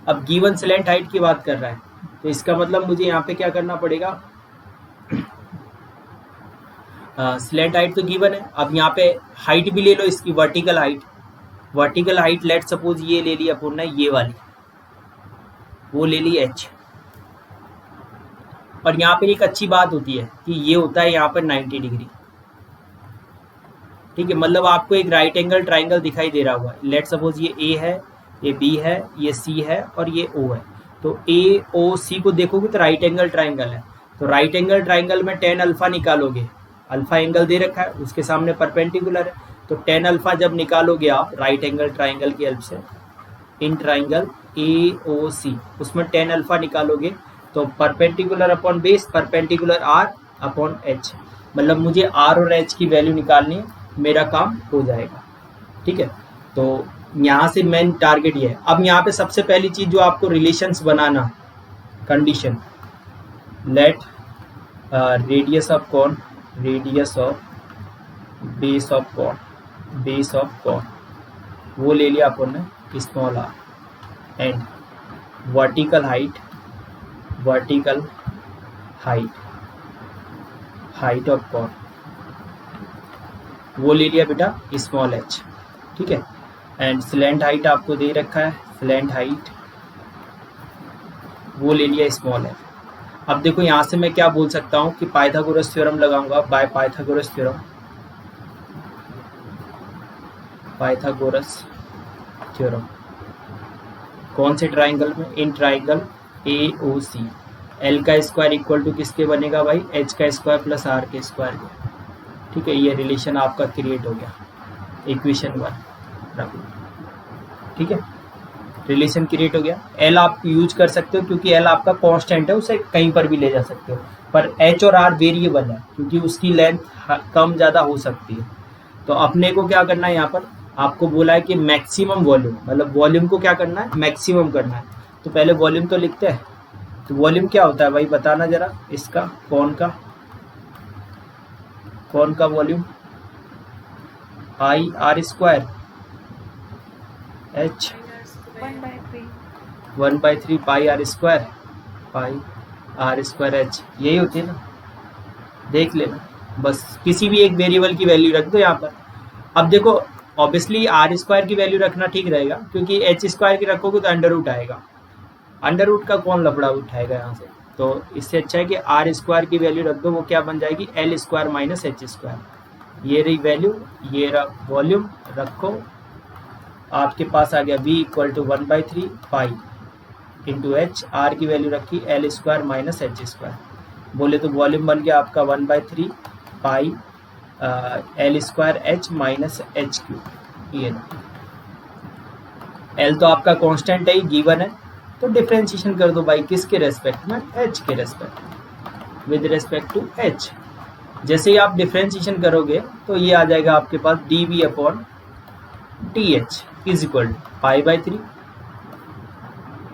अब गिवन स्लैंट हाइट की बात कर रहा है, तो इसका मतलब मुझे यहाँ पे क्या करना पड़ेगा, स्लैंट हाइट तो गिवन है, अब यहाँ पे हाइट भी ले लो इसकी, vertical height, vertical height let suppose ये ले ली अपन ने, ये वाली वो ले ली h, और यहाँ पर एक अच्छी बात होती है कि ये होता है यहाँ पर 90 डिग्री, ठीक है। मतलब आपको एक राइट एंगल ट्राइंगल दिखाई दे रहा होगा, लेट सपोज ये A है, ये B है, ये C है और ये O है। तो AOC को देखोगे तो राइट एंगल ट्राइंगल है, तो राइट एंगल ट्राइंगल में tan अल्फा निकालोगे, अल्फा एंगल दे रखा है, उसके सामने परपेंडिकुलर है, तो tan अल्फा जब निकालोगे आप राइट एंगल ट्राइंगल की हेल्प से इन ट्राइंगल AOC, उसमें tan अल्फा निकालोगे तो perpendicular upon base, perpendicular R upon H, मतलब मुझे R और H की वैल्यू निकालनी है, मेरा काम हो जाएगा, ठीक है। तो यहाँ से मेन टारगेट ये है। अब यहाँ पे सबसे पहली चीज जो आपको रिलेशंस बनाना, condition let radius of cone, radius of base of cone, base of cone वो ले लिया अपन ने small r, and vertical height, vertical height, height of cone वो ले लिया बेटा स्मॉल h, ठीक है। एंड स्लैंट हाइट आपको दे रखा है, स्लैंट हाइट वो ले लिया स्मॉल है। अब देखो यहाँ से मैं क्या बोल सकता हूँ कि पाइथागोरस थ्योरम लगाऊंगा, by Pythagoras theorem, Pythagoras theorem कौन से ट्राइंगल में, इन ट्राइंगल AOC, L का स्क्वायर इक्वल टू किसके बनेगा भाई, H का स्क्वायर प्लस R के स्क्वायर के, ठीक है। ये रिलेशन आपका क्रिएट हो गया, इक्वेशन 1 रखो, ठीक है, रिलेशन क्रिएट हो गया। L आप यूज कर सकते हो क्योंकि L आपका कांस्टेंट है, उसे कहीं पर भी ले जा सकते हो, पर H और R वेरिएबल है क्योंकि उसकी लेंथ कम ज़्यादा हो सकती है। तो अपने को क्या करना है, यहाँ पर आपको बोला है कि मैक्सिमम वॉल्यूम, मतलब वॉल्यूम को क्या करना है, मैक्सिमम करना है। तो पहले वॉल्यूम तो लिखते हैं, तो वॉल्यूम क्या होता है भाई बताना जरा, इसका कौन का वॉल्यूम, आई R square H 1/3 pi R square, pi R square H, यही होती है ना, देख लेना, बस किसी भी एक वेरिएबल की वैल्यू रख दो यहाँ पर। अब देखो ऑब्वियसली आर स्क्वायर की वैल्यू रखना ठीक रहेगा क्योंकि H स्क्वायर की रखोगे तो अंडर रूट आएगा, अंडर रूट का कौन लफड़ा उठाएगा यहाँ से, तो इससे अच्छा है कि आर स्क्वायर की वैल्यू रख दो, वो क्या बन जाएगी L square minus H square, ये रही वैल्यू, ये रहा वॉल्यूम, रखो आपके पास आ गया V equal to 1/3 pi into H, R की वैल्यू रखी L square minus H square, बोले तो वॉल्यूम बन गया आपका 1/3 pi L square H minus H cube, ये L तो आपका कांस्टेंट है, गिवन है, तो डिफरेंशिएशन कर दो भाई किसके रेस्पेक्ट में, H के respect, with respect to H। जैसे ही आप डिफरेंशिएशन करोगे तो ये आ जाएगा आपके पास dV upon dH is equal to π/3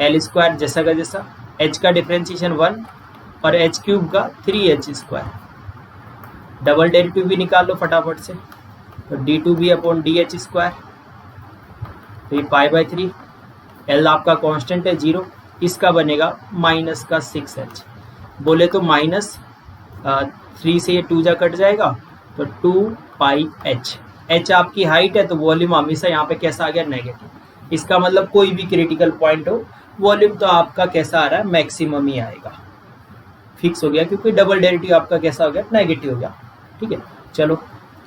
L square जैसा का जैसा, H का डिफरेंशिएशन 1 और H क्यूब का 3H स्क्वायर, डबल डेरिवेटिव भी निकाल लो फटाफट से, तो d2v अपॉन dH स्क्वायर, तो ये π/3, L आपका कांस्टेंट है 0, इसका बनेगा माइनस का 6H, बोले तो माइनस 3 से ये 2 जा कट जाएगा, तो 2πH, H आपकी हाइट है तो वॉल्यूम हमेशा यहाँ पे कैसा आ गया, नेगेटिव, इसका मतलब कोई भी क्रिटिकल पॉइंट हो वॉल्यूम तो आपका कैसा आ रहा है, मैक्सिमम ही आएगा, फिक्स हो गया क्योंकि डबल डेरिवेटिव आपका कैसा हो गया, नेगेटिव हो गया, ठीक है। चलो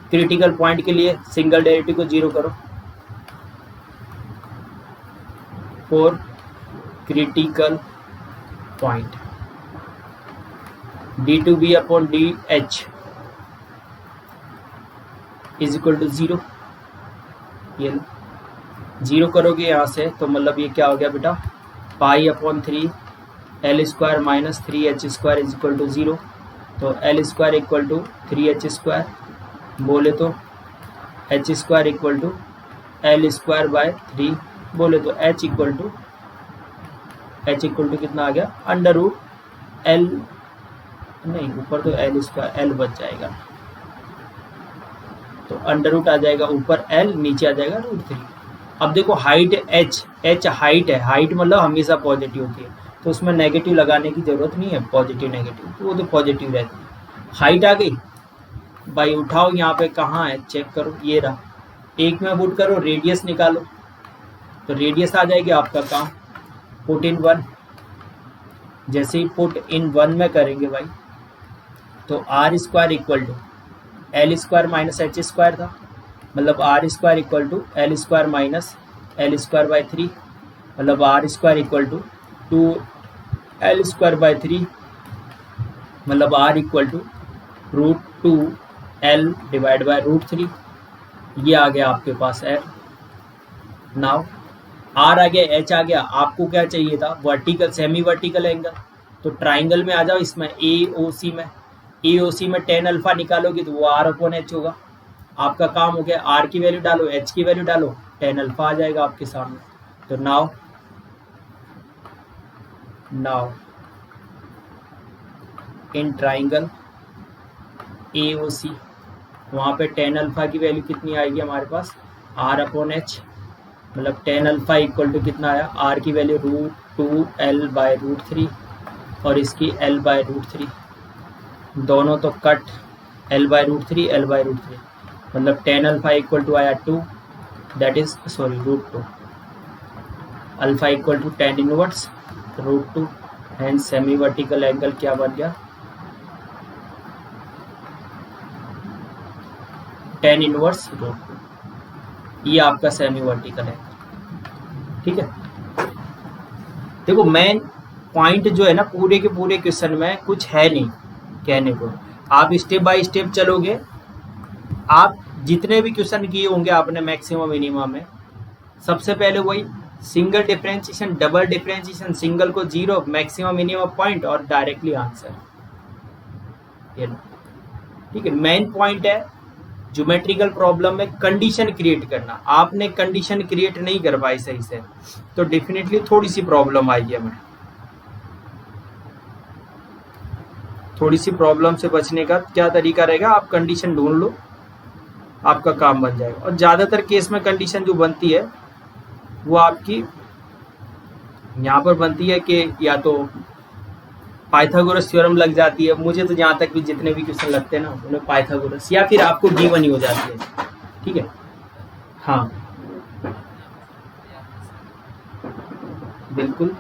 क्रिटिकल पॉइंट के लिए सिंगल डेरिवेटिव को 0 करो, for critical point d2v upon dH is equal to 0, ये 0 करोगे यहाँ से तो मतलब ये क्या हो गया बेटा, π/3 L square minus 3H square is equal to 0, तो L square equal to 3H square, बोले तो H square equal to L square by 3, बोले तो H इक्वल टू कितना आ गया, अंडर रूट L, नहीं ऊपर तो L स्क्वायर, L बच जाएगा, तो अंडर रूट आ जाएगा ऊपर L, नीचे आ जाएगा √3। अब देखो हाइट H हाइट है, हाइट मतलब हमेशा पॉजिटिव होती है, तो उसमें नेगेटिव लगाने की जरूरत नहीं है, पॉजिटिव नेगेटिव तो वो तो पॉजिटिव रहती है। हाइट आ गई भाई, उठाओ यहाँ पे कहाँ है चेक करो, ये रहा एक में पुट करो, रेडियस निकालो, तो रेडियस आ जाएगी आपका काम। पुट इन 1, जैसे ही पुट इन 1 में करेंगे भाई, तो R square equal to L square minus H square था, मतलब R square equal to L square minus L square by 3, मतलब R square equal to 2 L square by 3, मतलब R equal to √2 L divide by √3। ये आ गया आपके पास एल। नाउ आर आ गया, एच आ गया, आपको क्या चाहिए था, वर्टिकल सेमी वर्टिकल एंगल, तो ट्राइंगल में आ जाओ, इसमें AOC में, AOC में tan अल्फा निकालोगे तो वो R/H होगा। आपका काम हो गया, R की वैल्यू डालो, H की वैल्यू डालो, tan अल्फा आ जाएगा आपके सामने। तो नाउ इन ट्राइंगल AOC, वहाँ पे tan अल्फा की वैल्यू कितनी आएगी हमारे पास, R/H, मतलब tan अल्फा इक्वल टू कितना आया, R की वैल्यू √2 L बाई √3 और इसकी L बाई √3, दोनों तो कट, L बाई √3 L बाई √3, मतलब tan अल्फा इक्वल टू आया 2, that is sorry √2, alpha equal to tan inverse √2, and semi vertical angle क्या बन गया, tan इनवर्स √2। ये आपका सेमी वर्टिकल है, ठीक है। देखो मेन पॉइंट जो है ना पूरे के पूरे क्वेश्चन में कुछ है नहीं कहने को, आप स्टेप बाय स्टेप चलोगे, आप जितने भी क्वेश्चन किए होंगे आपने मैक्सिमम मिनिमम में, सबसे पहले वही single differentiation, double differentiation, single को 0, मैक्सिमम मिनिमम पॉइंट और डायरेक्टली आंसर, ये ठीक है। मेन पॉइंट है ज्योमेट्रिकल प्रॉब्लम में कंडीशन क्रिएट करना, आपने कंडीशन क्रिएट नहीं कर पाई सही से, तो डेफिनेटली थोड़ी सी प्रॉब्लम आएगी हमें। थोड़ी सी प्रॉब्लम से बचने का क्या तरीका रहेगा, आप कंडीशन ढूंढ लो, आपका काम बन जाएगा। और ज़्यादातर केस में कंडीशन जो बनती है वो आपकी यहाँ पर बनती है कि या तो पाइथागोरस थ्योरम लग जाती है, मुझे तो जहाँ तक भी जितने भी क्वेश्चन लगते हैं ना उन्हें पाइथागोरस, या फिर आपको गिवन ही हो जाती है, ठीक है। हाँ बिल्कुल,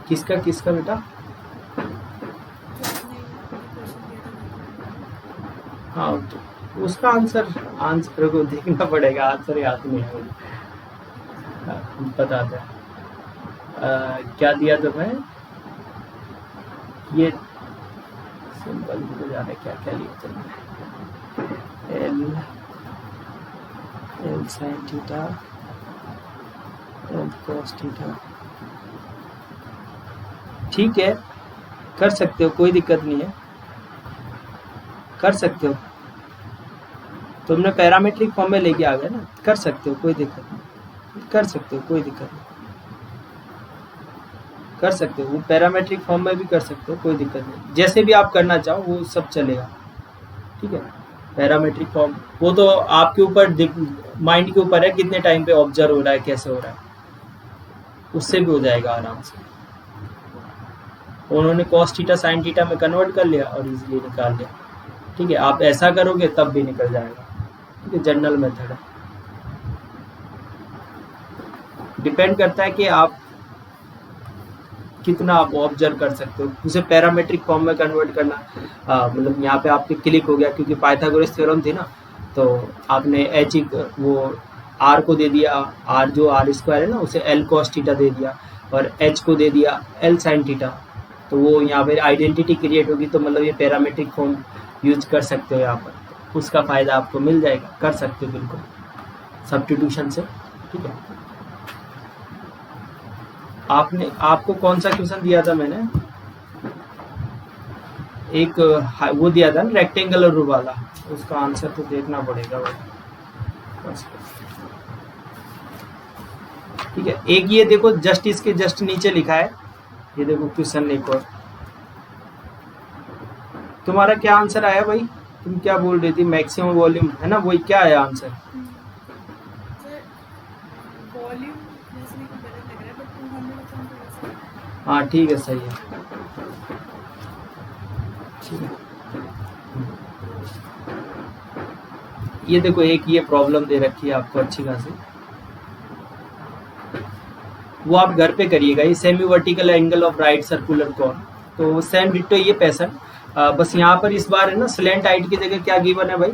किसका किसका बेटा, हाँ तो उसका आंसर को देखना पड़ेगा, आंसर याद नहीं है मुझे, बता दें क्या दिया था मैं, ये सिंपल हो जा रहा है, क्या क्या लिया था, L sine theta L cos theta, ठीक है कर सकते हो, कोई दिक्कत नहीं है, कर सकते हो, तुमने पैरामेट्रिक फॉर्म में लेके आ गए ना, कर सकते हो कोई दिक्कत नहीं, कर सकते हो कोई दिक्कत नहीं, कर सकते हो, वो पैरामेट्रिक फॉर्म में भी कर सकते हो, कोई दिक्कत नहीं, जैसे भी आप करना चाहो वो सब चलेगा, ठीक है। पैरामेट्रिक फॉर्म वो तो आपके ऊपर, माइंड के ऊपर है कितने टाइम पे ऑब्जर्व हो रहा है, कैसे हो रहा है, उससे भी हो जाएगा आराम से। उन्होंने कॉस थीटा साइन थीटा में कन्वर्ट कर लिया और इजीली निकाल लिया, ठीक है। आप ऐसा करोगे तब भी निकल जाएगा, ठीक है, जनरल मेथड है। डिपेंड करता है कि आप कितना आप ऑब्जर्व कर सकते हो, उसे पैरामेट्रिक फॉर्म में कन्वर्ट करना, मतलब यहाँ पे आपके क्लिक हो गया क्योंकि पाइथागोरस थ्योरम थी ना, तो आपने एच वो आर को दे दिया, आर जो आर स्क्वायर है ना उसे एल कॉस थीटा दे दिया, और एच को दे दिया एल साइन थीटा, तो वो यहाँ पे आइडेंटिटी क्रिएट होगी, तो मतलब ये पैरामेट्रिक फॉर्म यूज कर सकते हो यहाँ पर, उसका फ़ायदा आपको मिल जाएगा, कर सकते हो बिल्कुल सब्स्टिट्यूशन से, ठीक है। आपको कौन सा क्वेश्चन दिया था मैंने, एक वो दिया था ना रेक्टेंगुलर रूप वाला, उसका आंसर तो देखना पड़ेगा वो, ठीक है। एक ये देखो जस्ट इसके जस्ट नीचे लिखा है, ये देखो क्वेश्चन एक और, तुम्हारा क्या आंसर आया भाई, तुम क्या बोल रही थी, मैक्सिमम वॉल्यूम है ना, वही क्या आया आंसर, वॉल्यूम जैसे मेरे को गलत लग रहा है, बट 200 थोड़ा सा हाँ ठीक है, सही है, ठीक है। ये देखो एक ये प्रॉब्लम दे रखी है आपको अच्छी खासी, वो आप घर पे करिएगा। ये semi vertical angle of right circular cone, तो सेम डिट्टो ये पैसन। बस यहाँ पर इस बार है ना स्लैंट हाइट की जगह क्या गिवन है भाई,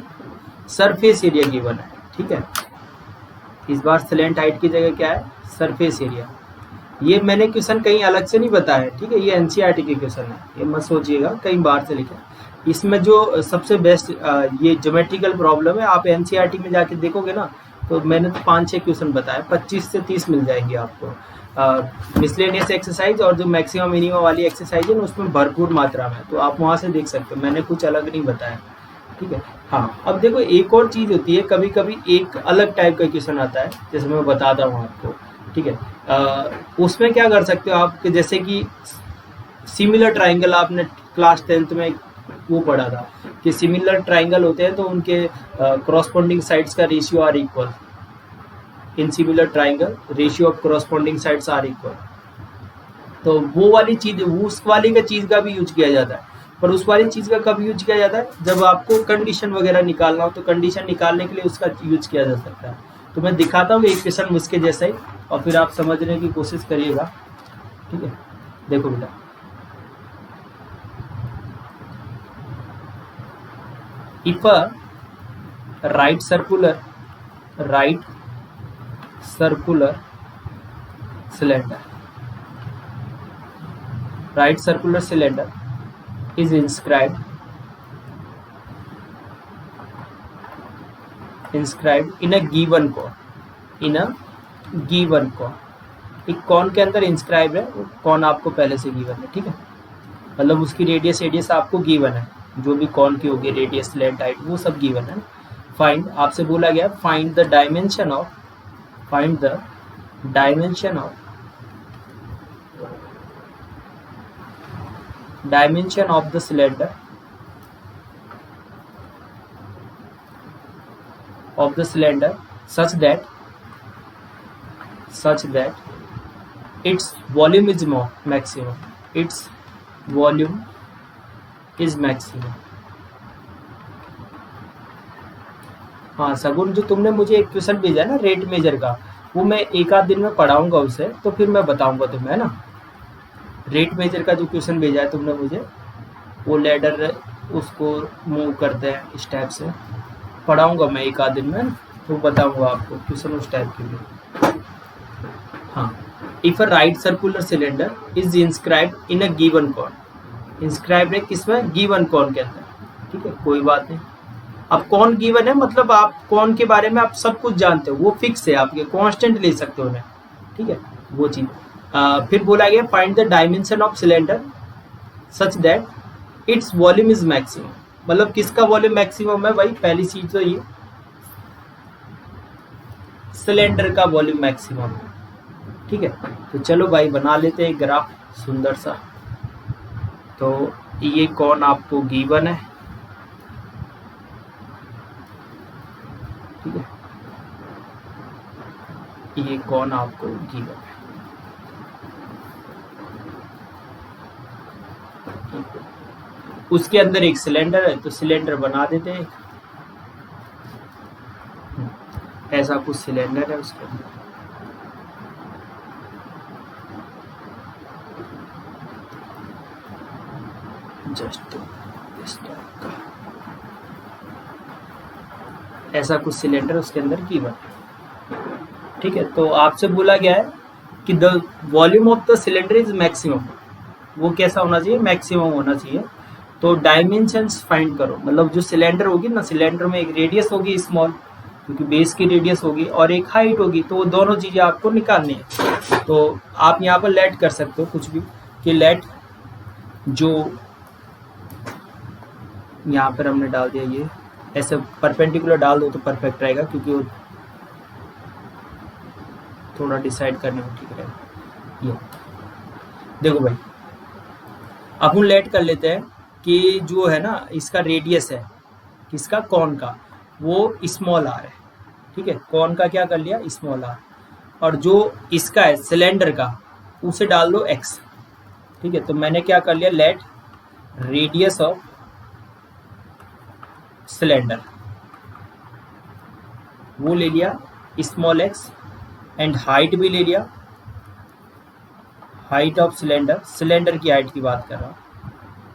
सरफेस एरिया गिवन है, ठीक है। इस बार स्लैंट हाइट की जगह क्या है, सरफेस एरिया। ये मैंने क्वेश्चन कहीं अलग से नहीं बताया, ठीक है, ये एनसीईआरटी के क्वेश्चन है, ये मत सोचिएगा कहीं बाहर से लिखा। इसमें जो सबसे बेस्ट ये ज्योमेट्रिकल प्रॉब्लम है, आप एनसीईआरटी में जाके देखोगे ना, तो मैंने तो 5-6 क्वेश्चन बताया, 25 से 30 मिल जाएंगे आपको। मिसलेनियस एक्सरसाइज और जो मैक्सिमम मिनिमम वाली एक्सरसाइज है ना, उसमें भरपूर मात्रा में, तो आप वहाँ से देख सकते हो, मैंने कुछ अलग नहीं बताया, ठीक है। हाँ, अब देखो एक और चीज़ होती है, कभी कभी एक अलग टाइप का क्वेश्चन आता है, जैसे मैं बताता हूँ आपको, ठीक है। उसमें क्या कर सकते हो आप, जैसे कि सिमिलर ट्राइंगल, आपने क्लास 10th में वो पढ़ा था कि सिमिलर ट्राइंगल होते हैं तो उनके करस्पॉन्डिंग साइड्स का ratio are equal. In similar triangle ratio of corresponding sides are equal. तो वो वाली चीज, उस वाली का चीज का भी यूज किया जाता है, पर उस वाली चीज का कब यूज किया जाता है, जब आपको कंडीशन वगैरह निकालना हो, तो कंडीशन निकालने के लिए उसका यूज किया जा सकता है। तो मैं दिखाता हूँ एक क्वेश्चन उसके जैसा ही, और फिर आप समझने की कोशिश करिएगा, ठीक है। देखो बेटा, if a right circular cylinder is inscribed in a given cone, एक कॉन के अंदर इंस्क्राइब है, कॉन आपको पहले से गिवन है, ठीक है, मतलब उसकी रेडियस आपको गिवन है, जो भी कॉन की होगी रेडियस, लेंथ, हाइट, वो सब गिवन है। फाइंड, आपसे बोला गया find the dimension of the cylinder such that its volume is maximum, हाँ सगुन, जो तुमने मुझे एक क्वेश्चन भेजा है ना रेट मेजर का, वो मैं एक आध दिन में पढ़ाऊंगा उसे, तो फिर मैं बताऊंगा तुम्हें, है ना। रेट मेजर का जो क्वेश्चन भेजा है तुमने मुझे, वो लैडर उसको मूव करते हैं इस टाइप से, पढ़ाऊंगा मैं एक आध दिन में, तो बताऊंगा आपको क्वेश्चन उस टाइप के लिए। हाँ, if a right circular cylinder is inscribed in a given cone, inscribed है किसमें, गिवन कॉन के अंदर, ठीक है, कोई बात नहीं। अब कौन गिवन है, मतलब आप कौन के बारे में आप सब कुछ जानते हो, वो फिक्स है, आपके कांस्टेंट ले सकते हो उन्हें, ठीक है, वो चीज। फिर बोला गया find the dimension of cylinder such that its volume is maximum, मतलब किसका वॉल्यूम मैक्सिमम है भाई, पहली चीज तो ये सिलेंडर का वॉल्यूम मैक्सिमम है, ठीक है। तो चलो भाई बना लेते हैं एक ग्राफ सुंदर सा। तो ये कौन आपको गिवन है, ठीक है, ये कौन आपको गिवन है, उसके अंदर एक सिलेंडर है, तो सिलेंडर बना देते हैं, ऐसा कुछ सिलेंडर है उसके अंदर, जस्ट इस टाइप का, ऐसा कुछ सिलेंडर उसके अंदर गिवन है, ठीक है। तो आपसे बोला गया है कि the volume of the cylinder is maximum, वो कैसा होना चाहिए, मैक्सिमम होना चाहिए। तो डायमेंशंस फाइंड करो, मतलब जो सिलेंडर होगी ना, सिलेंडर में एक रेडियस होगी स्मॉल, क्योंकि बेस की रेडियस होगी, और एक हाइट होगी, तो वो दोनों चीजें आपको निकालनी है। तो आप यहाँ पर लेट कर सकते हो कुछ भी, कि लेट जो यहाँ पर हमने डाल दिया, ये ऐसे परपेंडिकुलर डाल दो तो परफेक्ट रहेगा, क्योंकि वो थोड़ा डिसाइड करने में ठीक रहेगा। ये देखो भाई, अपन लेट कर लेते हैं कि जो है ना इसका रेडियस है, किसका, कॉन का, वो स्मॉल आर है, ठीक है, कॉन का क्या कर लिया, स्मॉल आर, और जो इसका है सिलेंडर का, उसे डाल दो एक्स, ठीक है, तो मैंने क्या कर लिया, लेट रेडियस ऑफ सिलेंडर वो ले लिया स्मॉल एक्स, एंड हाइट भी ले लिया, हाइट ऑफ सिलेंडर, सिलेंडर की हाइट की बात कर रहा हूँ,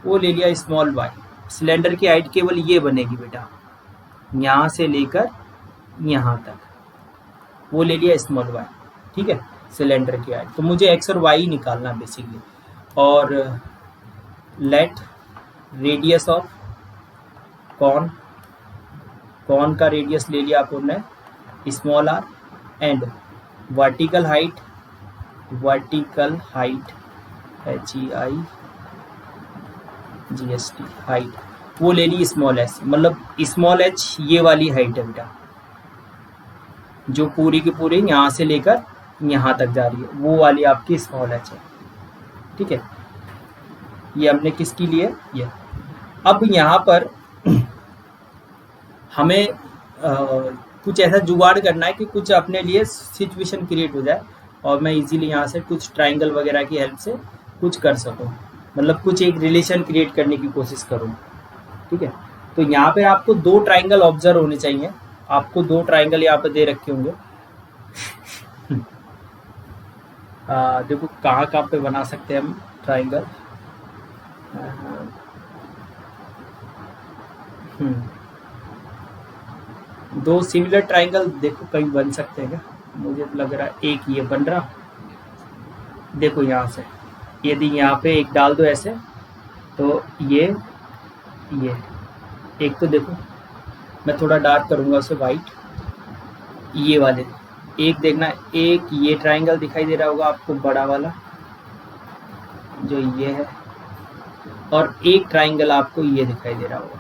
वो ले लिया स्मॉल वाई। सिलेंडर की हाइट केवल ये बनेगी बेटा, यहाँ से लेकर यहाँ तक, वो ले लिया स्मॉल वाई। ठीक है, सिलेंडर की हाइट, तो मुझे एक्स और वाई निकालना बेसिकली। और let radius of cone, cone का रेडियस ले लिया आपने small R, and vertical height, vertical height HEIGST height, वो ले ली स्मॉल एस, मतलब स्मॉल एच ये वाली हाइट है बेटा, जो पूरी की पूरी यहाँ से लेकर यहाँ तक जा रही है, वो वाली आपकी स्मॉल एच है। ठीक है, ये हमने किसकी लिए, ये। अब यहाँ पर हमें कुछ ऐसा जुगाड़ करना है कि कुछ अपने लिए सिचुएशन क्रिएट हो जाए और मैं इजीली यहाँ से कुछ ट्राइंगल वगैरह की हेल्प से कुछ कर सकूँ, मतलब कुछ एक रिलेशन क्रिएट करने की कोशिश करूँ। ठीक है, तो यहाँ पे आपको दो ट्राइंगल ऑब्जर्व होने चाहिए, आपको दो ट्राइंगल यहाँ पे दे रखे होंगे। देखो कहाँ कहाँ पे बना सकते हैं हम ट्राइंगल। दो सिमिलर ट्राइंगल देखो कहीं बन सकते हैं क्या, मुझे तो लग रहा है एक ये बन रहा। देखो यहाँ से यदि यहाँ पे एक डाल दो ऐसे, तो ये एक, तो देखो मैं थोड़ा डार्क करूँगा उसे वाइट, ये वाले एक देखना, एक ये ट्राइंगल दिखाई दे रहा होगा आपको बड़ा वाला जो ये है, और एक ट्राइंगल आपको ये दिखाई दे रहा होगा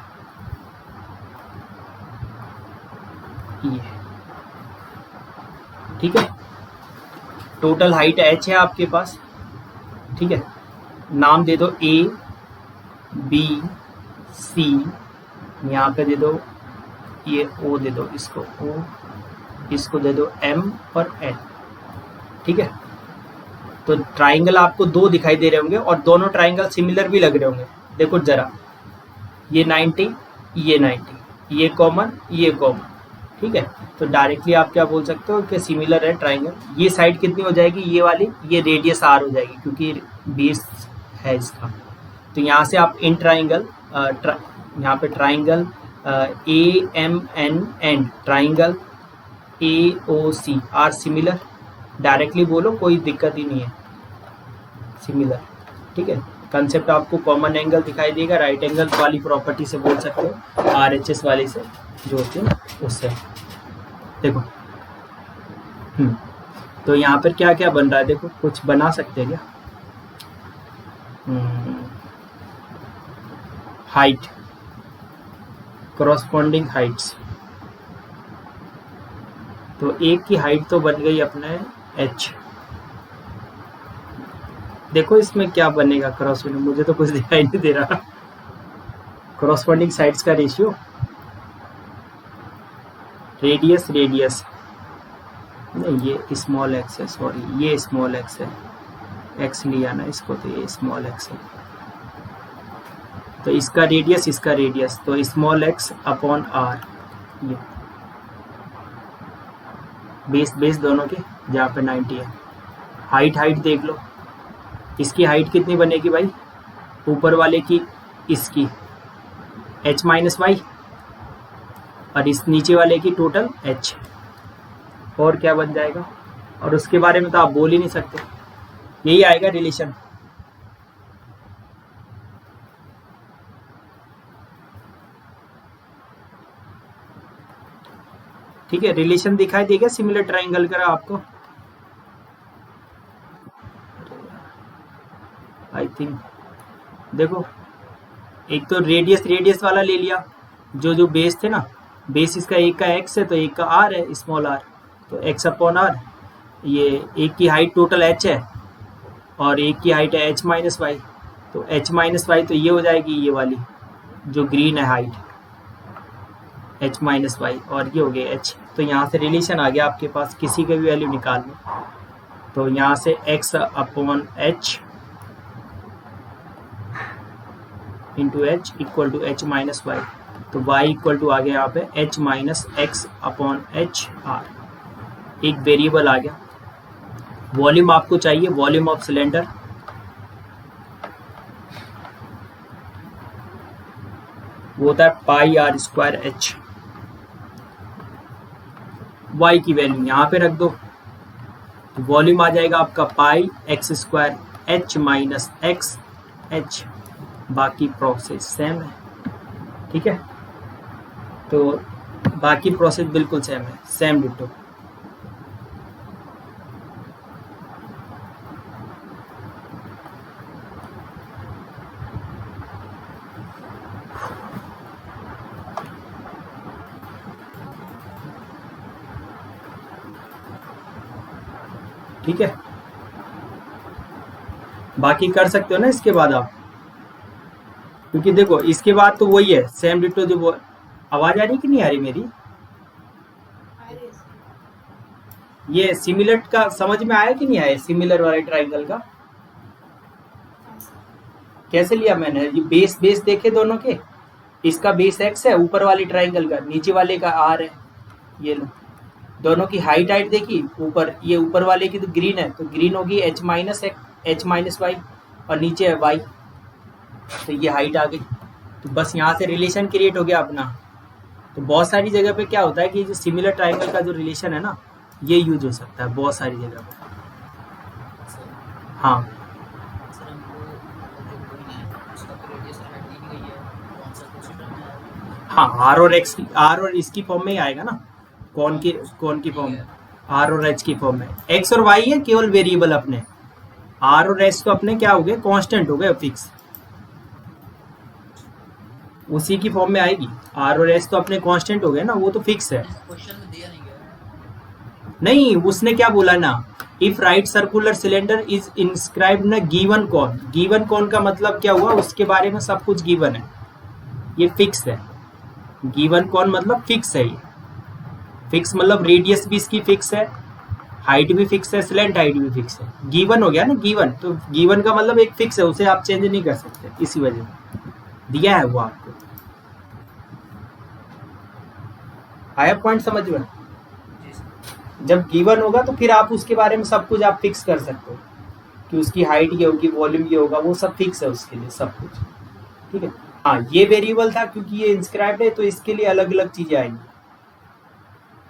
ये। ठीक है, टोटल हाइट h है आपके पास। ठीक है, नाम दे दो A B C, यहाँ पे दे दो ये O, दे दो इसको O, इसको दे दो M और N। ठीक है, तो ट्राइंगल आपको दो दिखाई दे रहे होंगे और दोनों ट्राइंगल सिमिलर भी लग रहे होंगे। देखो जरा, ये 90, ये 90, ये कॉमन, ये कॉमन। ठीक है, तो डायरेक्टली आप क्या बोल सकते हो कि सिमिलर है ट्राइंगल। ये साइड कितनी हो जाएगी, ये वाली, ये रेडियस R हो जाएगी क्योंकि बेस है इसका। तो यहाँ से आप इन ट्राइंगल यहाँ पे triangle AMN triangle AOC are similar, directly बोलो कोई दिक्कत ही नहीं है, सिमिलर। ठीक है, कंसेप्ट आपको कॉमन एंगल दिखाई देगा, राइट एंगल वाली प्रॉपर्टी से बोल सकते हो, RHS वाली से जो होती है उससे। देखो तो यहाँ पर क्या क्या बन रहा है, देखो कुछ बना सकते हैं क्या। हाइट, करॉस्पॉन्डिंग हाइट्स, तो एक की हाइट तो बन गई अपने h। देखो इसमें क्या बनेगा करॉस्पॉन्डिंग, मुझे तो कुछ दिखाई नहीं दे रहा। करॉस्पॉन्डिंग साइड्स का रेशियो, रेडियस नहीं, ये स्मॉल एक्स है, सॉरी ये स्मॉल एक्स है, एक्स लिया ना इसको, तो ये स्मॉल एक्स है, तो इसका रेडियस, तो स्मॉल एक्स अपॉन आर, ये बेस दोनों के जहाँ पे 90 है। हाइट देख लो, इसकी हाइट कितनी बनेगी भाई, ऊपर वाले की इसकी h माइनस वाई, और इस नीचे वाले की टोटल h, और क्या बन जाएगा, और उसके बारे में तो आप बोल ही नहीं सकते, यही आएगा रिलेशन। ठीक है, रिलेशन दिखाई देगा सिमिलर ट्राइंगल का आपको, आई थिंक। देखो एक तो रेडियस वाला ले लिया, जो बेस थे ना, बेस इसका एक का x है तो एक का r है, स्मॉल r, तो x अपॉन r। ये एक की हाइट टोटल h है और एक की हाइट है h माइनस वाई, तो h माइनस वाई तो ये हो जाएगी ये वाली जो ग्रीन है हाइट, h माइनस वाई, और ये हो गया h। तो यहाँ से रिलेशन आ गया आपके पास, किसी का भी वैल्यू निकाल लो, तो यहाँ से x upon h into H equal to H minus Y, तो y इक्वल टू आ गया यहाँ पे h minus X upon H R, एक वेरिएबल आ गया। वॉल्यूम आपको चाहिए, वॉल्यूम ऑफ सिलेंडर, वो होता है pi R square H. y की वैल्यू यहाँ पे रख दो, तो वॉल्यूम आ जाएगा आपका pi X square H minus X H, बाकी प्रोसेस सेम है, ठीक है। तो बाकी प्रोसेस बिल्कुल सेम है, सेम डिटो। ठीक है, बाकी कर सकते हो ना इसके बाद आप, क्योंकि देखो इसके बाद तो वही है सेम डिटो। जो वो आवाज आ रही कि नहीं आ रही मेरी? ये सिमिलर का समझ में आया कि नहीं आया? सिमिलर वाले ट्राइंगल का कैसे लिया मैंने? ये बेस बेस देखे दोनों के, इसका बेस एक्स है, ऊपर वाली ट्राइंगल का, नीचे वाले का आर है। ये लो, दोनों की हाइट हाइट देखी, ऊपर ये ऊपर वाले की तो ग्रीन है, तो ग्रीन होगी एच माइनस वाई, और नीचे है वाई, तो ये हाइट आ गई। तो बस यहाँ से रिलेशन क्रिएट हो गया अपना। तो बहुत सारी जगह पे क्या होता है कि जो सिमिलर ट्राइंगल का जो रिलेशन है ना, ये यूज हो सकता है बहुत सारी जगह पे। हाँ हाँ, आर और एक्स, आर और इसकी फॉर्म में ही आएगा ना, कौन की फॉर्म में, आर और एच की फॉर्म में। एक्स और वाई है केवल वेरिएबल अपने, आर और एच तो अपने क्या हो गए, कांस्टेंट हो गए फिक्स, उसी की फॉर्म में आएगी। आर और एच तो अपने कांस्टेंट हो गए ना, वो तो फिक्स है। क्वेश्चन में दिया नहीं गया। नहीं, उसने क्या बोला ना, if right circular cylinder is inscribed ना गिवन कौन, गिवन कौन का मतलब क्या हुआ, उसके बारे में सब कुछ गिवन है, ये फिक्स है। गिवन कौन मतलब फिक्स है, ये फिक्स मतलब रेडियस भी इसकी फिक्स है, हाइट भी फिक्स है, स्लेंट हाइट भी फिक्स है। गिवन हो गया ना, गिवन, तो गिवन का मतलब एक फिक्स है, उसे आप चेंज नहीं कर सकते, इसी वजह से दिया है वो आपको। आया पॉइंट समझ में? जब गिवन होगा तो फिर आप उसके बारे में सब कुछ आप फिक्स कर सकते हो कि उसकी हाइट ये होगी, वॉल्यूम ये होगा, वो सब फिक्स है उसके लिए सब कुछ, ठीक है। हाँ, ये वेरिएबल था क्योंकि ये इंस्क्राइब्ड है, तो इसके लिए अलग अलग चीजें आएंगी।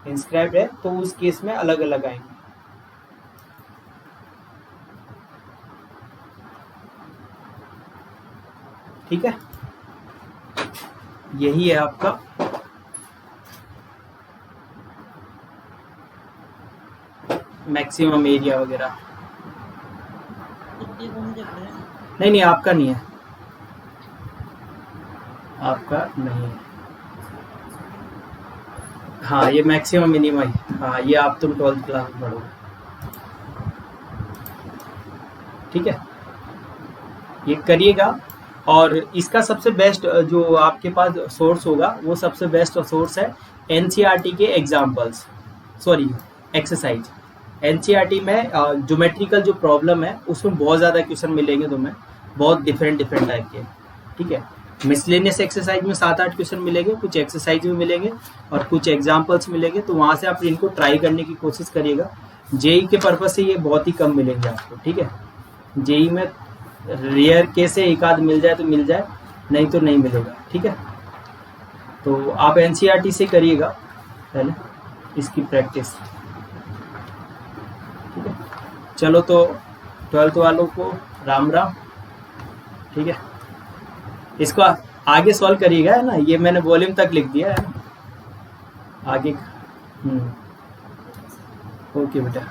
इंस्क्राइब्ड है तो उस केस में अलग अलग आएंगी, ठीक है। यही है आपका मैक्सिमम एरिया वगैरह। नहीं नहीं, आपका नहीं है, आपका नहीं है। हाँ, ये मैक्सिमम मिनिमम, हाँ ये आप तुम 12th क्लास में पढ़ोगे, ठीक है। ये करिएगा, और इसका सबसे बेस्ट जो आपके पास सोर्स होगा, वो सबसे बेस्ट सोर्स है एनसीईआरटी के एग्जाम्पल्स, सॉरी एक्सरसाइज। एनसीईआरटी में ज्योमेट्रिकल जो प्रॉब्लम है उसमें बहुत ज़्यादा क्वेश्चन मिलेंगे तुम्हें, बहुत डिफरेंट टाइप के, ठीक है। मिसलेनियस एक्सरसाइज में 7-8 क्वेश्चन मिलेंगे, कुछ एक्सरसाइज में मिलेंगे और कुछ एग्जाम्पल्स मिलेंगे, तो वहाँ से आप इनको ट्राई करने की कोशिश करिएगा। जेई के पर्पज से ये बहुत ही कम मिलेंगे आपको, ठीक है। जेई में रेयर केस से एक आध मिल जाए तो मिल जाए, नहीं तो नहीं मिलेगा, ठीक है। तो आप एनसीईआरटी से करिएगा पहले इसकी प्रैक्टिस, ठीक है। चलो, तो 12th वालों को राम राम, ठीक है। इसको आगे सॉल्व करिएगा, है ना, ये मैंने वॉल्यूम तक लिख दिया है आगे। ओके बेटा।